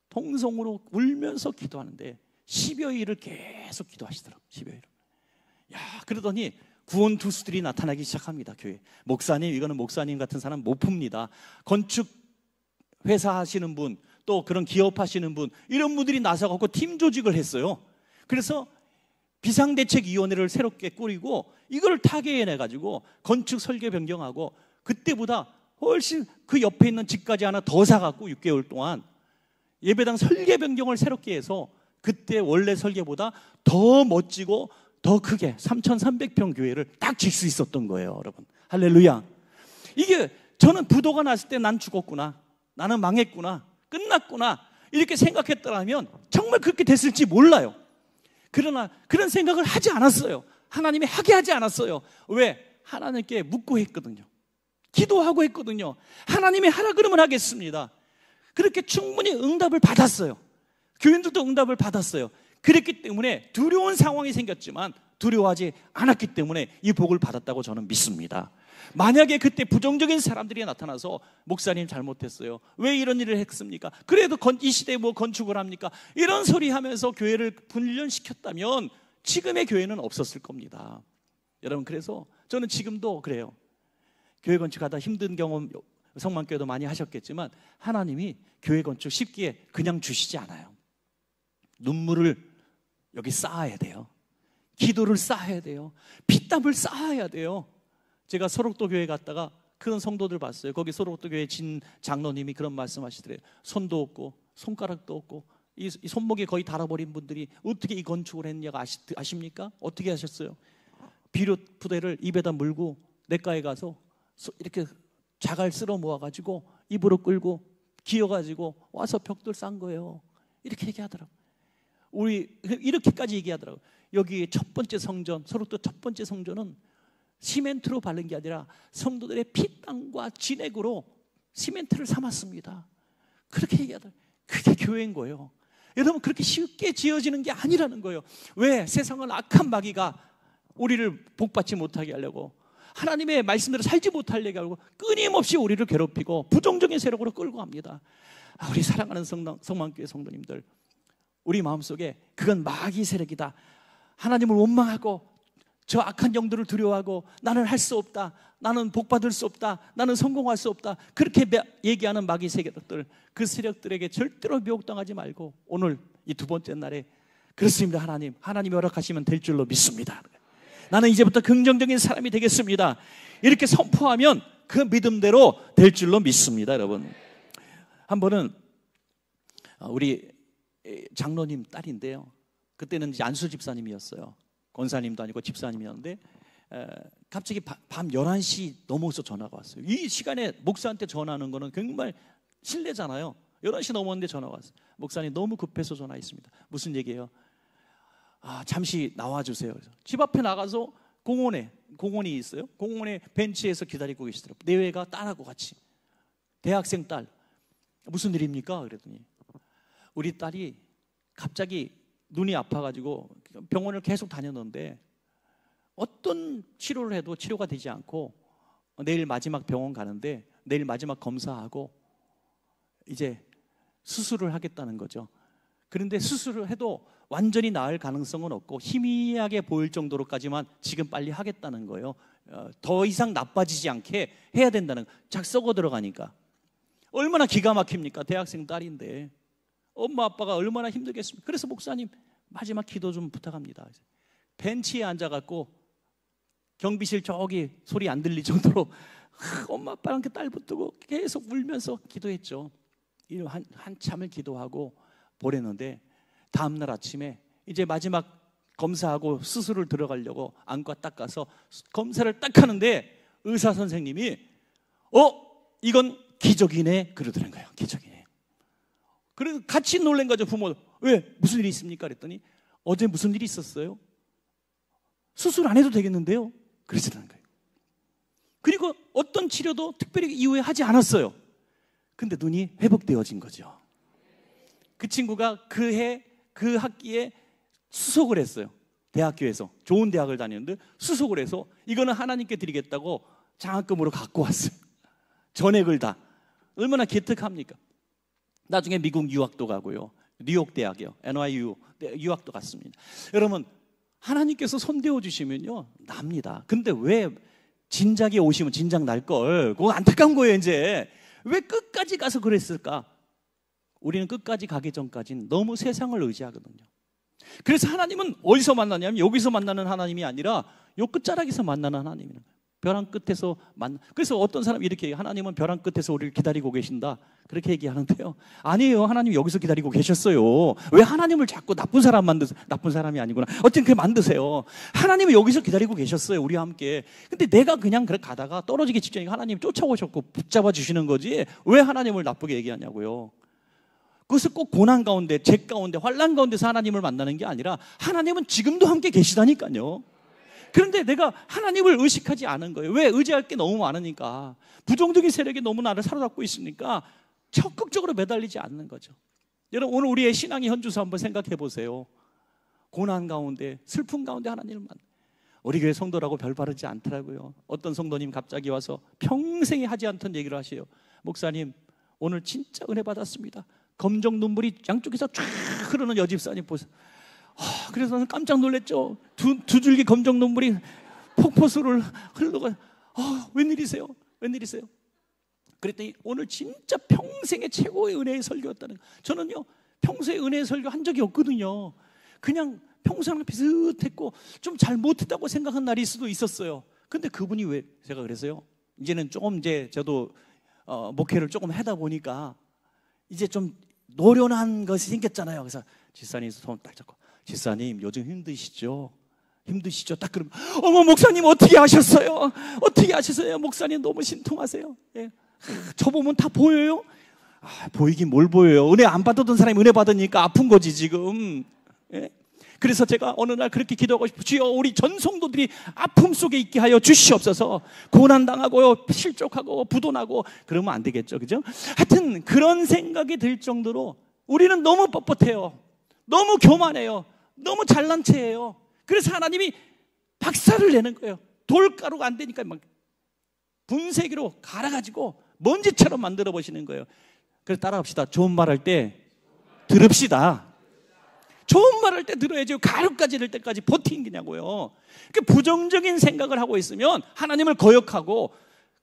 통성으로 울면서 기도하는데 10여일을 계속 기도하시더라고요. 10여일. 야, 그러더니 구원 투수들이 나타나기 시작합니다. 교회. 목사님, 이거는 목사님 같은 사람 못 풉니다. 건축 회사 하시는 분, 또 그런 기업 하시는 분, 이런 분들이 나서갖고 팀 조직을 했어요. 그래서 비상대책위원회를 새롭게 꾸리고 이걸 타개해내가지고 건축 설계 변경하고 그때보다 훨씬 그 옆에 있는 집까지 하나 더 사갖고 6개월 동안 예배당 설계 변경을 새롭게 해서 그때 원래 설계보다 더 멋지고 더 크게 3,300평 교회를 딱 질 수 있었던 거예요, 여러분. 할렐루야. 이게 저는 부도가 났을 때 난 죽었구나, 나는 망했구나, 끝났구나 이렇게 생각했더라면 정말 그렇게 됐을지 몰라요. 그러나 그런 생각을 하지 않았어요. 하나님이 하게 하지 않았어요. 왜? 하나님께 묻고 했거든요. 기도하고 했거든요. 하나님이 하라 그러면 하겠습니다. 그렇게 충분히 응답을 받았어요. 교인들도 응답을 받았어요. 그랬기 때문에 두려운 상황이 생겼지만 두려워하지 않았기 때문에 이 복을 받았다고 저는 믿습니다. 만약에 그때 부정적인 사람들이 나타나서 목사님 잘못했어요, 왜 이런 일을 했습니까? 그래도 이 시대에 뭐 건축을 합니까? 이런 소리 하면서 교회를 분련시켰다면 지금의 교회는 없었을 겁니다. 여러분, 그래서 저는 지금도 그래요. 교회 건축하다 힘든 경험 성만교회도 많이 하셨겠지만 하나님이 교회 건축 쉽게 그냥 주시지 않아요. 눈물을 여기 쌓아야 돼요. 기도를 쌓아야 돼요. 피땀을 쌓아야 돼요. 제가 소록도 교회 갔다가 그런 성도들 봤어요. 거기 소록도 교회 진 장로님이 그런 말씀하시더래요. 손도 없고 손가락도 없고 이 손목에 거의 닳아버린 분들이 어떻게 이 건축을 했냐고 아십니까? 어떻게 하셨어요? 비료 부대를 입에다 물고 냇가에 가서 이렇게 자갈 쓸어 모아가지고 입으로 끌고 기어가지고 와서 벽돌 싼 거예요. 이렇게 얘기하더라고요. 우리 이렇게까지 얘기하더라고요. 여기 첫 번째 성전, 소록도 첫 번째 성전은 시멘트로 바른 게 아니라 성도들의 피땀과 진액으로 시멘트를 삼았습니다. 그렇게 얘기하더라고요. 그게 교회인 거예요. 여러분, 그렇게 쉽게 지어지는 게 아니라는 거예요. 왜? 세상은 악한 마귀가 우리를 복받지 못하게 하려고, 하나님의 말씀대로 살지 못하게 하려고 끊임없이 우리를 괴롭히고 부정적인 세력으로 끌고 갑니다. 우리 사랑하는 성만교회 성도님들, 우리 마음속에 그건 마귀 세력이다, 하나님을 원망하고 저 악한 영들을 두려워하고 나는 할 수 없다, 나는 복받을 수 없다, 나는 성공할 수 없다, 그렇게 얘기하는 마귀 세력들, 그 세력들에게 절대로 미혹당하지 말고 오늘 이 두 번째 날에 그렇습니다, 하나님이 허락하시면 될 줄로 믿습니다, 나는 이제부터 긍정적인 사람이 되겠습니다, 이렇게 선포하면 그 믿음대로 될 줄로 믿습니다. 여러분, 한 번은 우리 장로님 딸인데요, 그때는 이제 안수 집사님이었어요. 권사님도 아니고 집사님이었는데 갑자기 밤 11시 넘어서 전화가 왔어요. 이 시간에 목사한테 전화하는 거는 정말 실례잖아요. 11시 넘었는데 전화가 왔어요. 목사님 너무 급해서 전화했습니다. 무슨 얘기예요? 잠시 나와주세요. 집 앞에 나가서 공원이 있어요. 공원에 벤치에서 기다리고 계시더라고요. 내외가 딸하고 같이. 대학생 딸. 무슨 일입니까? 그랬더니 우리 딸이 갑자기 눈이 아파가지고 병원을 계속 다녔는데 어떤 치료를 해도 치료가 되지 않고 내일 마지막 병원 가는데 내일 마지막 검사하고 이제 수술을 하겠다는 거죠. 그런데 수술을 해도 완전히 나을 가능성은 없고 희미하게 보일 정도로까지만 지금 빨리 하겠다는 거예요. 더 이상 나빠지지 않게 해야 된다는, 작 썩어 들어가니까. 얼마나 기가 막힙니까? 대학생 딸인데 엄마 아빠가 얼마나 힘들겠습니까? 그래서 목사님 마지막 기도 좀 부탁합니다. 벤치에 앉아갖고 경비실 저기 소리 안 들릴 정도로 엄마 아빠랑 그 딸 붙들고 계속 울면서 기도했죠. 한참을 기도하고 보냈는데 다음날 아침에 이제 마지막 검사하고 수술을 들어가려고 안과 딱 가서 검사를 딱 하는데 의사 선생님이 이건 기적이네 그러더란 거예요. 기적이네. 그래서 같이 놀란 거죠. 부모. 왜? 무슨 일이 있습니까? 그랬더니 어제 무슨 일이 있었어요? 수술 안 해도 되겠는데요? 그러시더란 거예요. 그리고 어떤 치료도 특별히 이후에 하지 않았어요. 근데 눈이 회복되어진 거죠. 그 친구가 그 학기에 수속을 했어요. 대학교에서 좋은 대학을 다녔는데 수속을 해서 이거는 하나님께 드리겠다고 장학금으로 갖고 왔어요. 전액을 다. 얼마나 기특합니까? 나중에 미국 유학도 가고요. 뉴욕 대학이요. NYU 유학도 갔습니다. 여러분, 하나님께서 손대어 주시면요 납니다. 근데 왜 진작에 오시면 진작 날 걸? 그거 안타까운 거예요. 이제 왜 끝까지 가서 그랬을까? 우리는 끝까지 가기 전까지는 너무 세상을 의지하거든요. 그래서 하나님은 어디서 만나냐면 여기서 만나는 하나님이 아니라 요 끝자락에서 만나는 하나님이에요. 벼랑 끝에서 그래서 어떤 사람이 이렇게 얘기해요. 하나님은 벼랑 끝에서 우리를 기다리고 계신다. 그렇게 얘기하는데요. 아니에요. 하나님 여기서 기다리고 계셨어요. 왜 하나님을 자꾸 나쁜 사람 만드세요? 나쁜 사람이 아니구나. 어쨌든 그렇게 만드세요. 하나님은 여기서 기다리고 계셨어요. 우리와 함께. 근데 내가 그냥 그렇게 가다가 떨어지기 직전에 하나님 쫓아오셨고 붙잡아 주시는 거지. 왜 하나님을 나쁘게 얘기하냐고요. 그것을 꼭 고난 가운데, 재 가운데, 환난 가운데서 하나님을 만나는 게 아니라 하나님은 지금도 함께 계시다니까요. 그런데 내가 하나님을 의식하지 않은 거예요. 왜? 의지할 게 너무 많으니까. 부정적인 세력이 너무 나를 사로잡고 있으니까 적극적으로 매달리지 않는 거죠. 여러분, 오늘 우리의 신앙의 현주소 한번 생각해 보세요. 고난 가운데, 슬픔 가운데 하나님을 만나. 우리 교회 성도라고 별 바르지 않더라고요. 어떤 성도님 갑자기 와서 평생에 하지 않던 얘기를 하세요. 목사님, 오늘 진짜 은혜 받았습니다. 검정 눈물이 양쪽에서 쫙 흐르는 여집사님 보세요. 그래서 저는 깜짝 놀랐죠. 두 줄기 검정 눈물이 폭포수를 흘러가. 웬일이세요? 웬일이세요? 그랬더니 오늘 진짜 평생의 최고의 은혜의 설교였다는 거예요. 저는요 평소에 은혜의 설교 한 적이 없거든요. 그냥 평소랑 비슷했고 좀 잘 못했다고 생각한 날이 수도 있었어요. 근데 그분이 왜 제가 그래서요 이제는 조금 저도 목회를 조금 하다 보니까 이제 좀 노련한 것이 생겼잖아요. 그래서 집사님 손 딱 잡고, 집사님 요즘 힘드시죠? 힘드시죠? 딱 그러면, 어머 목사님 어떻게 하셨어요? 어떻게 하셨어요? 목사님 너무 신통하세요. 예. 저 보면 다 보여요? 보이긴 뭘 보여요? 은혜 안 받았던 사람이 은혜 받으니까 아픈 거지 지금. 예. 그래서 제가 어느 날 그렇게 기도하고 싶어요. 주여, 우리 전 성도들이 아픔 속에 있게 하여 주시옵소서. 고난당하고 실족하고 부도나고 그러면 안 되겠죠, 그죠? 하여튼 그런 생각이 들 정도로 우리는 너무 뻣뻣해요. 너무 교만해요. 너무 잘난 체예요. 그래서 하나님이 박살을 내는 거예요. 돌가루가 안 되니까 막 분쇄기로 갈아가지고 먼지처럼 만들어 보시는 거예요. 그래서 따라합시다. 좋은 말 할 때 들읍시다. 좋은 말 할 때 들어야죠. 가루까지 될 때까지 버티냐고요. 부정적인 생각을 하고 있으면 하나님을 거역하고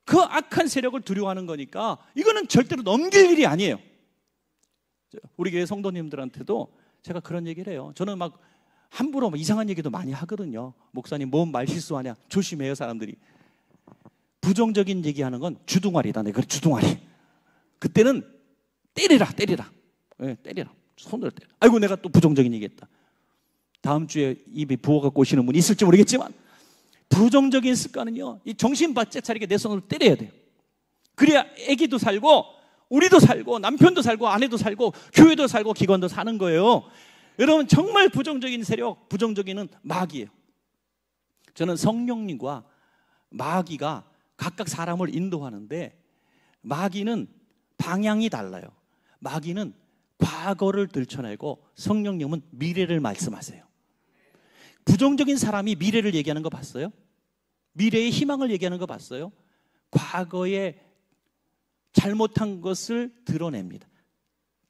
그 악한 세력을 두려워하는 거니까 이거는 절대로 넘길 일이 아니에요. 우리 교회 성도님들한테도 제가 그런 얘기를 해요. 저는 막 함부로 이상한 얘기도 많이 하거든요. 목사님 뭔 말 실수하냐. 조심해요 사람들이. 부정적인 얘기하는 건 주둥아리다. 내가 주둥아리. 그때는 때리라. 네, 때리라. 손으로 때려. 아이고 내가 또 부정적인 얘기했다. 다음 주에 입에 부어갖고 오시는 분이 있을지 모르겠지만 부정적인 습관은요 이 정신 바짝 차리게 내 손으로 때려야 돼요. 그래야 아기도 살고 우리도 살고 남편도 살고 아내도 살고 교회도 살고 기관도 사는 거예요. 여러분 정말 부정적인 세력, 부정적인은 마귀예요. 저는 성령님과 마귀가 각각 사람을 인도하는데 마귀는 방향이 달라요. 마귀는 과거를 들춰내고 성령님은 미래를 말씀하세요. 부정적인 사람이 미래를 얘기하는 거 봤어요? 미래의 희망을 얘기하는 거 봤어요? 과거에 잘못한 것을 드러냅니다.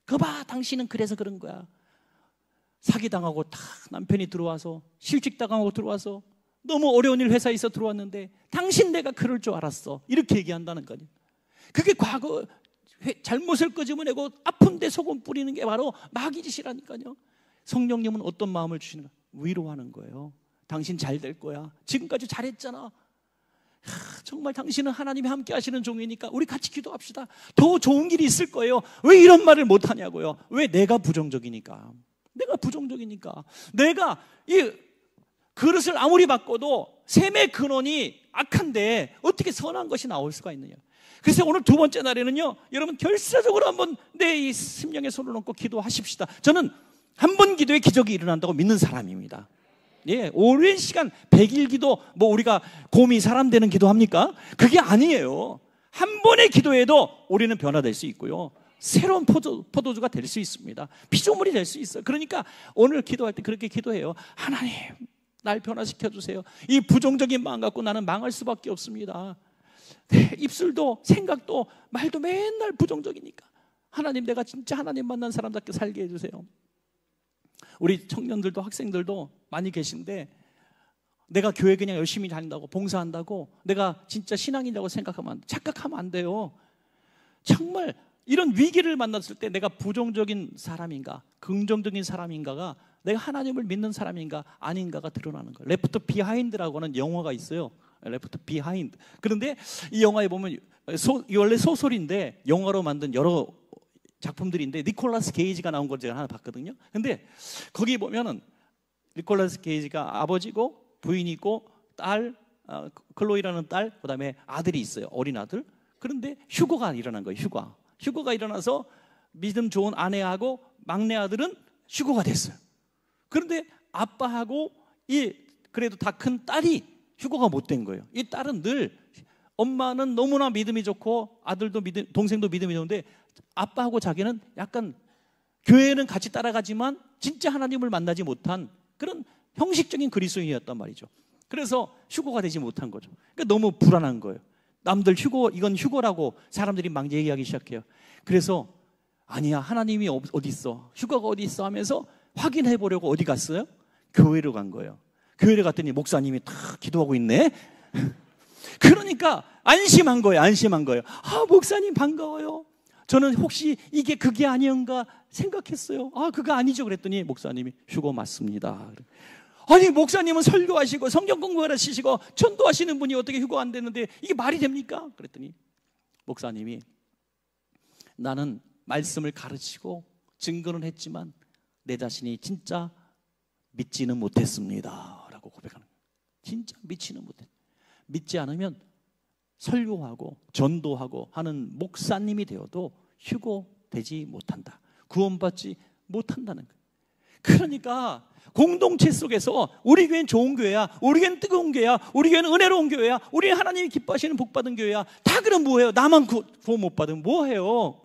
그거 봐, 당신은 그래서 그런 거야. 사기당하고 다 남편이 들어와서 실직당하고 들어와서 너무 어려운 일 회사에 있어 들어왔는데 당신 내가 그럴 줄 알았어. 이렇게 얘기한다는 거죠. 그게 과거 잘못을 끄집어내고 아픈데 소금 뿌리는 게 바로 마귀 짓이라니까요. 성령님은 어떤 마음을 주시는가? 위로하는 거예요. 당신 잘 될 거야. 지금까지 잘했잖아. 정말 당신은 하나님이 함께 하시는 종이니까 우리 같이 기도합시다. 더 좋은 길이 있을 거예요. 왜 이런 말을 못하냐고요. 왜? 내가 부정적이니까. 내가 이 그릇을 아무리 바꿔도 셈의 근원이 악한데 어떻게 선한 것이 나올 수가 있느냐. 그래서 오늘 두 번째 날에는요 여러분 결사적으로 한번 내 이 심령에 손을 얹고 기도하십시다. 저는 한 번 기도에 기적이 일어난다고 믿는 사람입니다. 예, 오랜 시간 100일 기도, 뭐 우리가 곰이 사람 되는 기도 합니까? 그게 아니에요. 한 번의 기도에도 우리는 변화될 수 있고요, 새로운 포도주가 될 수 있습니다. 피조물이 될 수 있어요. 그러니까 오늘 기도할 때 그렇게 기도해요. 하나님, 날 변화시켜 주세요. 이 부정적인 마음 갖고 나는 망할 수밖에 없습니다. 입술도 생각도 말도 맨날 부정적이니까 하나님, 내가 진짜 하나님 만난 사람답게 살게 해주세요. 우리 청년들도 학생들도 많이 계신데, 내가 교회 그냥 열심히 다닌다고, 봉사한다고 내가 진짜 신앙이라고 착각하면 안 돼요. 정말 이런 위기를 만났을 때 내가 부정적인 사람인가 긍정적인 사람인가가, 내가 하나님을 믿는 사람인가 아닌가가 드러나는 거예요. 레프트 비하인드라고 하는 영화가 있어요. 레프트 비하인드. 그런데 이 영화에 보면 원래 소설인데 영화로 만든 여러 작품들인데, 니콜라스 게이지가 나온 걸 제가 하나 봤거든요. 근데 거기 보면은 니콜라스 게이지가 아버지고 부인이 있고 딸, 클로이라는 딸, 그다음에 아들이 있어요. 어린 아들. 그런데 휴거가 일어난 거예요. 휴거가 일어나서 믿음 좋은 아내하고 막내 아들은 휴거가 됐어요. 그런데 아빠하고 이 그래도 다 큰 딸이 휴거가 못 된 거예요. 이 딸은 늘, 엄마는 너무나 믿음이 좋고 아들도 동생도 믿음이 좋은데, 아빠하고 자기는 약간 교회는 같이 따라가지만 진짜 하나님을 만나지 못한 그런 형식적인 그리스도인이었단 말이죠. 그래서 휴거가 되지 못한 거죠. 그러니까 너무 불안한 거예요. 남들 이건 휴거라고 사람들이 막 얘기하기 시작해요. 그래서 아니야, 하나님이 어디 있어, 휴거가 어디 있어 하면서 확인해 보려고 어디 갔어요? 교회로 간 거예요. 교회를 갔더니 목사님이 다 기도하고 있네. 그러니까 안심한 거예요. 아, 목사님 반가워요. 저는 혹시 이게 그게 아니었는가 생각했어요. 아, 그거 아니죠. 그랬더니 목사님이 휴거 맞습니다. 아니, 목사님은 설교하시고 성경 공부하시고 전도하시는 분이 어떻게 휴거 안 됐는데 이게 말이 됩니까? 그랬더니 목사님이, 나는 말씀을 가르치고 증거는 했지만 내 자신이 진짜 믿지는 못했습니다 라고 고백하는 거예요. 진짜 믿지 않으면 설교하고 전도하고 하는 목사님이 되어도 휴거되지 못한다, 구원받지 못한다는 거예요. 그러니까 공동체 속에서 우리 교회는 좋은 교회야, 우리 교회는 뜨거운 교회야, 우리 교회는 은혜로운 교회야, 우리 하나님이 기뻐하시는 복받은 교회야, 다 그럼 뭐해요? 나만 구원 못 받으면 뭐해요?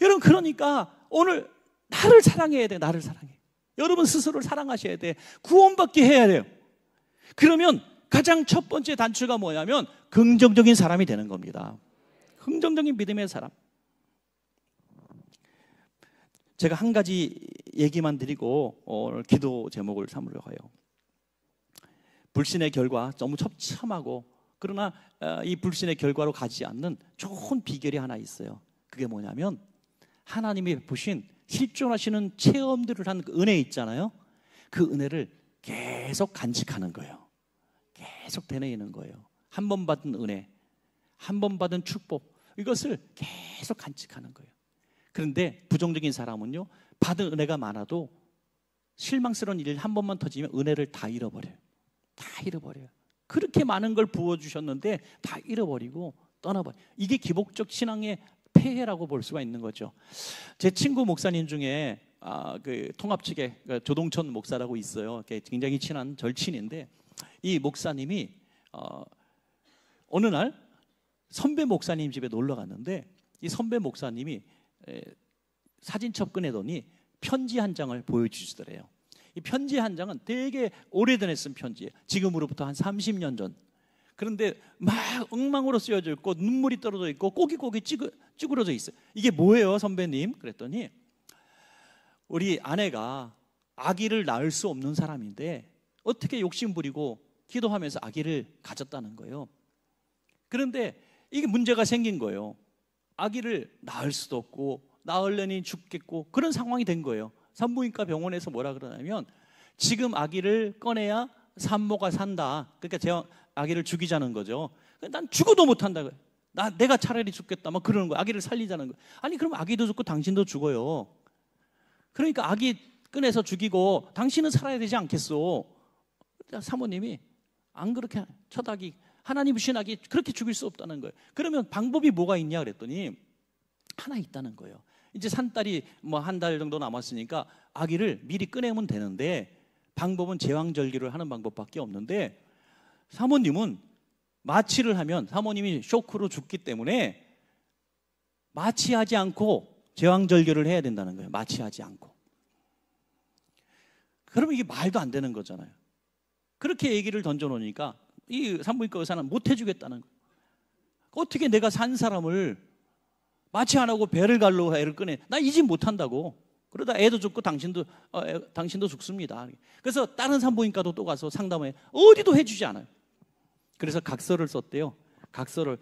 여러분, 그러니까 오늘 나를 사랑해야 돼. 나를 사랑해. 여러분 스스로를 사랑하셔야 돼. 구원받게 해야 돼요. 그러면 가장 첫 번째 단추가 뭐냐면 긍정적인 사람이 되는 겁니다. 긍정적인 믿음의 사람. 제가 한 가지 얘기만 드리고 오늘 기도 제목을 삼으려고 해요. 불신의 결과, 너무 처참하고 그러나 이 불신의 결과로 가지 않는 좋은 비결이 하나 있어요. 그게 뭐냐면 하나님이 베푸신 실존하시는 체험들을 한 그 은혜 있잖아요. 그 은혜를 계속 간직하는 거예요. 계속 되뇌이는 거예요. 한 번 받은 은혜, 한 번 받은 축복, 이것을 계속 간직하는 거예요. 그런데 부정적인 사람은요, 받은 은혜가 많아도 실망스러운 일을 한 번만 터지면 은혜를 다 잃어버려요. 그렇게 많은 걸 부어주셨는데 다 잃어버리고 떠나버려요. 이게 기복적 신앙의 폐해라고 볼 수가 있는 거죠. 제 친구 목사님 중에 그 통합 측에 조동천 목사라고 있어요. 굉장히 친한 절친인데, 이 목사님이 어느 날 선배 목사님 집에 놀러 갔는데, 이 선배 목사님이 사진첩 꺼내더니 편지 한 장을 보여주시더래요. 이 편지 한 장은 되게 오래전에 쓴 편지예요. 지금으로부터 한 30년 전. 그런데 막 엉망으로 쓰여져 있고 눈물이 떨어져 있고 꼬깃꼬깃 찌그러져 있어요. 이게 뭐예요, 선배님? 그랬더니 우리 아내가 아기를 낳을 수 없는 사람인데 어떻게 욕심부리고 기도하면서 아기를 가졌다는 거예요. 그런데 이게 문제가 생긴 거예요. 아기를 낳을 수도 없고 낳으려니 죽겠고 그런 상황이 된 거예요. 산부인과 병원에서 뭐라 그러냐면, 지금 아기를 꺼내야 산모가 산다. 그러니까 제 아기를 죽이자는 거죠. 난 죽어도 못한다. 내가 차라리 죽겠다. 막 그러는 거예요. 아기를 살리자는 거예요. 아니, 그럼 아기도 죽고 당신도 죽어요. 그러니까 아기 꺼내서 죽이고 당신은 살아야 되지 않겠소? 사모님이 안 그렇게 첫아기, 하나님 주신 아기 그렇게 죽일 수 없다는 거예요. 그러면 방법이 뭐가 있냐 그랬더니 하나 있다는 거예요. 이제 산딸이 뭐 한 달 정도 남았으니까 아기를 미리 꺼내면 되는데, 방법은 제왕절개를 하는 방법밖에 없는데, 사모님은 마취를 하면 사모님이 쇼크로 죽기 때문에 마취하지 않고 제왕절개를 해야 된다는 거예요. 마취하지 않고. 그러면 이게 말도 안 되는 거잖아요. 그렇게 얘기를 던져놓으니까 이 산부인과 의사는 못 해주겠다는 거예요. 어떻게 내가 산 사람을 마취 안 하고 배를 갈로 애를 꺼내? 나 이 집 못한다고. 그러다 애도 죽고 당신도 죽습니다. 그래서 다른 산부인과도 또 가서 상담해. 어디도 해주지 않아요. 그래서 각서를 썼대요. 각서를,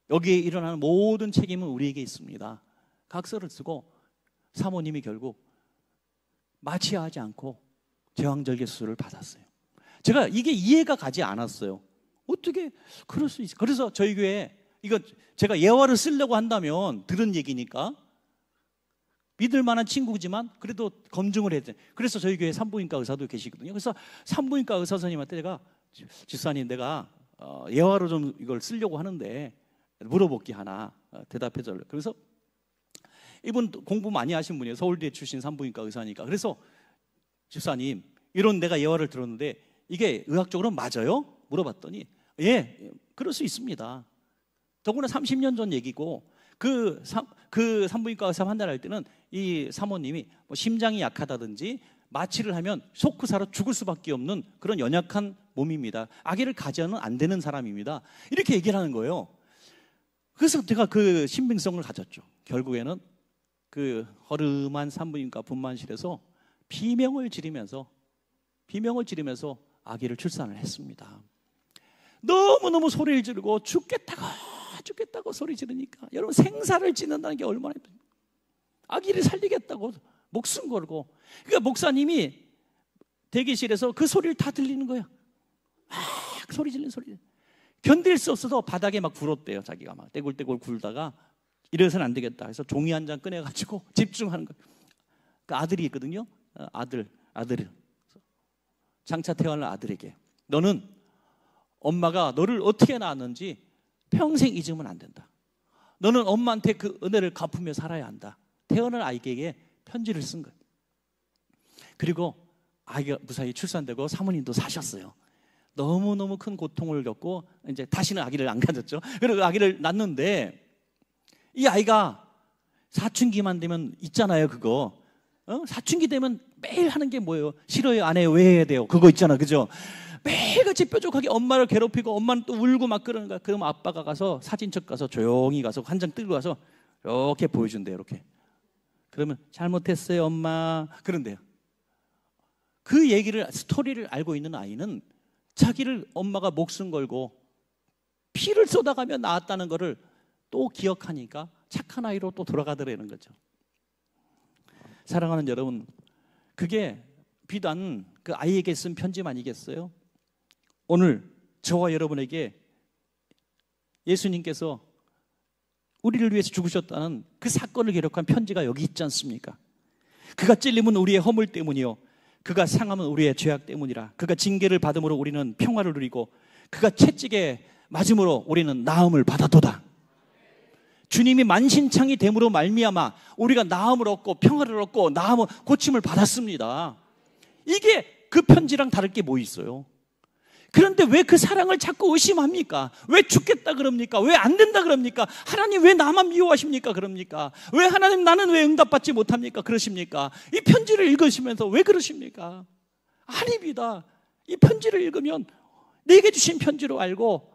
여기에 일어나는 모든 책임은 우리에게 있습니다. 각서를 쓰고 사모님이 결국 마취하지 않고 제왕절개 수술을 받았어요. 제가 이게 이해가 가지 않았어요. 어떻게 그럴 수 있어? 그래서 저희 교회, 이거 제가 예화를 쓰려고 한다면 들은 얘기니까 믿을 만한 친구지만 그래도 검증을 해야 돼. 그래서 저희 교회 산부인과 의사도 계시거든요. 그래서 산부인과 의사 선생님한테 제가, 집사님 내가 예화로 좀 이걸 쓰려고 하는데 물어볼게 하나 대답해 줄래요? 그래서 이분 공부 많이 하신 분이에요. 서울대 출신 산부인과 의사니까. 그래서 집사님, 이런 내가 예화를 들었는데 이게 의학적으로 맞아요? 물어봤더니 예, 그럴 수 있습니다. 더구나 30년 전 얘기고, 그 산부인과 의사 판단할 때는 이 사모님이 뭐 심장이 약하다든지 마취를 하면 쇼크사로 죽을 수밖에 없는 그런 연약한 몸입니다. 아기를 가져는 안 되는 사람입니다. 이렇게 얘기를 하는 거예요. 그래서 제가 그 신빙성을 가졌죠. 결국에는 그 허름한 산부인과 분만실에서 비명을 지르면서 아기를 출산을 했습니다. 너무너무 소리를 지르고 죽겠다고 소리 지르니까, 여러분 생사를 짓는다는 게 얼마나 힘듭니까? 아기를 살리겠다고 목숨 걸고. 그러니까 목사님이 대기실에서 그 소리를 다 들리는 거야. 막 소리 지르는 소리. 견딜 수 없어서 바닥에 막 굴었대요. 자기가 막 떼굴떼굴 굴다가 이래서는 안 되겠다 해서 종이 한 장 꺼내가지고 집중하는 거예요. 그 아들이 있거든요. 아들 장차 태어날 아들에게, 너는 엄마가 너를 어떻게 낳았는지 평생 잊으면 안 된다. 너는 엄마한테 그 은혜를 갚으며 살아야 한다. 태어날 아이에게 편지를 쓴 거예요. 그리고 아이가 무사히 출산되고 사모님도 사셨어요. 너무너무 큰 고통을 겪고 이제 다시는 아기를 안 가졌죠. 그리고 아기를 낳는데, 이 아이가 사춘기만 되면 있잖아요, 그거. 사춘기 되면 매일 하는 게 뭐예요? 싫어요, 안 해요, 왜 해야 돼요? 그거 있잖아, 그죠? 매일같이 뾰족하게 엄마를 괴롭히고 엄마는 또 울고 막 그러는 거야. 그럼 아빠가 가서 사진첩 가서 조용히 가서 한 장 들고 가서 이렇게 보여준대요. 이렇게. 그러면 잘못했어요 엄마, 그런데요. 그 얘기를, 스토리를 알고 있는 아이는 자기를 엄마가 목숨 걸고 피를 쏟아가며 낳았다는 거를 또 기억하니까 착한 아이로 또 돌아가더라는 거죠. 사랑하는 여러분, 그게 비단 그 아이에게 쓴 편지만이겠어요? 오늘 저와 여러분에게 예수님께서 우리를 위해서 죽으셨다는 그 사건을 기록한 편지가 여기 있지 않습니까? 그가 찔림은 우리의 허물 때문이요, 그가 상함은 우리의 죄악 때문이라. 그가 징계를 받음으로 우리는 평화를 누리고 그가 채찍에 맞음으로 우리는 나음을 받았도다. 주님이 만신창이 됨으로 말미암아 우리가 나음을 얻고 평화를 얻고 나음을 고침을 받았습니다. 이게 그 편지랑 다를 게 뭐 있어요? 그런데 왜 그 사랑을 자꾸 의심합니까? 왜 죽겠다 그럽니까? 왜 안 된다 그럽니까? 하나님 왜 나만 미워하십니까? 그럽니까? 왜 하나님 나는 왜 응답받지 못합니까? 그러십니까? 이 편지를 읽으시면서 왜 그러십니까? 아닙니다. 이 편지를 읽으면 내게 주신 편지로 알고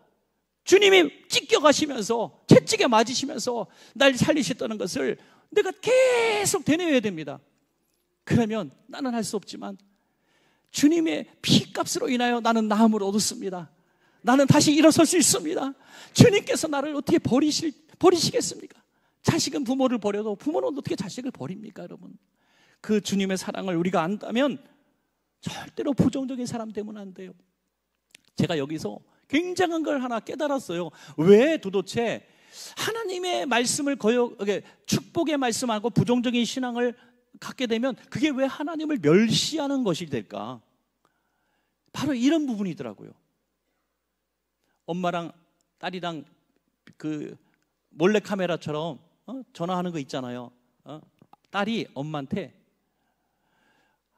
주님이 찢겨가시면서 채찍에 맞으시면서 날 살리셨다는 것을 내가 계속 되뇌어야 됩니다. 그러면 나는 할 수 없지만 주님의 피값으로 인하여 나는 나음을 얻었습니다. 나는 다시 일어설 수 있습니다. 주님께서 나를 어떻게 버리시겠습니까? 자식은 부모를 버려도 부모는 어떻게 자식을 버립니까, 여러분? 그 주님의 사랑을 우리가 안다면 절대로 부정적인 사람 되면 안 돼요. 제가 여기서 굉장한 걸 하나 깨달았어요. 왜 도대체 하나님의 말씀을 축복의 말씀하고 부정적인 신앙을 갖게 되면 그게 왜 하나님을 멸시하는 것이 될까? 바로 이런 부분이더라고요. 엄마랑 딸이랑 그 몰래카메라처럼 전화하는 거 있잖아요. 딸이 엄마한테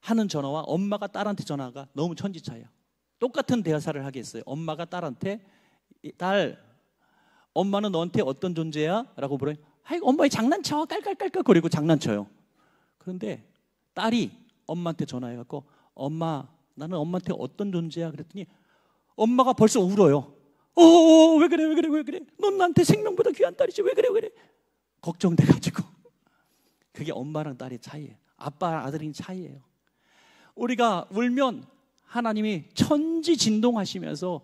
하는 전화와 엄마가 딸한테 전화가 너무 천지차이야. 똑같은 대사를 하겠어요. 엄마가 딸한테 딸, 엄마는 너한테 어떤 존재야? 라고 물어요. 아이, 엄마이 장난쳐. 깔깔깔깔거리고 장난쳐요. 그런데 딸이 엄마한테 전화해갖고, 엄마, 나는 엄마한테 어떤 존재야? 그랬더니 엄마가 벌써 울어요. 왜 그래? 넌 나한테 생명보다 귀한 딸이지. 왜 그래? 걱정돼가지고. 그게 엄마랑 딸의 차이예요. 아빠, 아들인 차이예요. 우리가 울면 하나님이 천지진동하시면서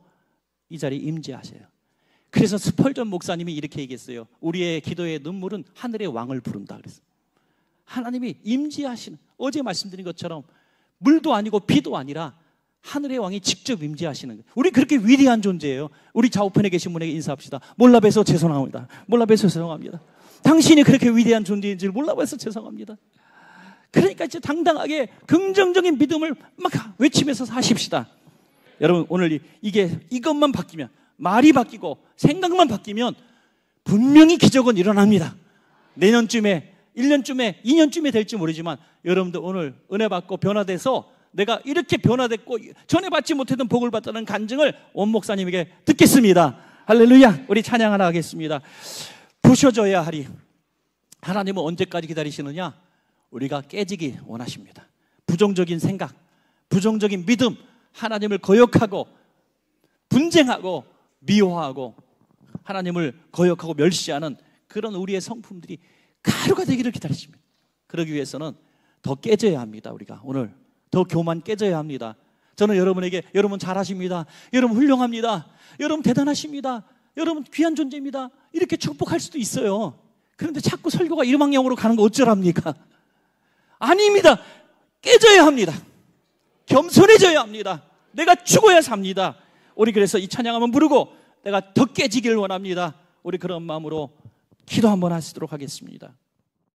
이 자리에 임재하세요. 그래서 스펄전 목사님이 이렇게 얘기했어요. 우리의 기도의 눈물은 하늘의 왕을 부른다 그랬어요. 하나님이 임재하시는, 어제 말씀드린 것처럼 물도 아니고 비도 아니라 하늘의 왕이 직접 임재하시는 거예요. 우리 그렇게 위대한 존재예요. 우리 좌우편에 계신 분에게 인사합시다. 몰라봬서 죄송합니다. 몰라봬서 죄송합니다. 당신이 그렇게 위대한 존재인 줄 몰라봐서 죄송합니다. 그러니까 이제 당당하게 긍정적인 믿음을 막 외치면서 사십시다. 여러분, 오늘 이것만 바뀌면, 말이 바뀌고 생각만 바뀌면 분명히 기적은 일어납니다. 내년쯤에, 1년쯤에, 2년쯤에 될지 모르지만 여러분들 오늘 은혜 받고 변화돼서 내가 이렇게 변화됐고 전에 받지 못했던 복을 받다는 간증을 원 목사님에게 듣겠습니다. 할렐루야. 우리 찬양 하나 하겠습니다. 부셔져야 하리. 하나님은 언제까지 기다리시느냐? 우리가 깨지기 원하십니다. 부정적인 생각, 부정적인 믿음, 하나님을 거역하고 분쟁하고 미워하고 하나님을 거역하고 멸시하는 그런 우리의 성품들이 가루가 되기를 기다리십니다. 그러기 위해서는 더 깨져야 합니다. 우리가 오늘 더 교만 깨져야 합니다. 저는 여러분에게, 여러분 잘하십니다, 여러분 훌륭합니다, 여러분 대단하십니다, 여러분 귀한 존재입니다, 이렇게 축복할 수도 있어요. 그런데 자꾸 설교가 이런 방향으로 가는 거 어쩌랍니까? 아닙니다. 깨져야 합니다. 겸손해져야 합니다. 내가 죽어야 삽니다. 우리 그래서 이 찬양 한번 부르고 내가 더 깨지길 원합니다. 우리 그런 마음으로 기도 한번 하시도록 하겠습니다.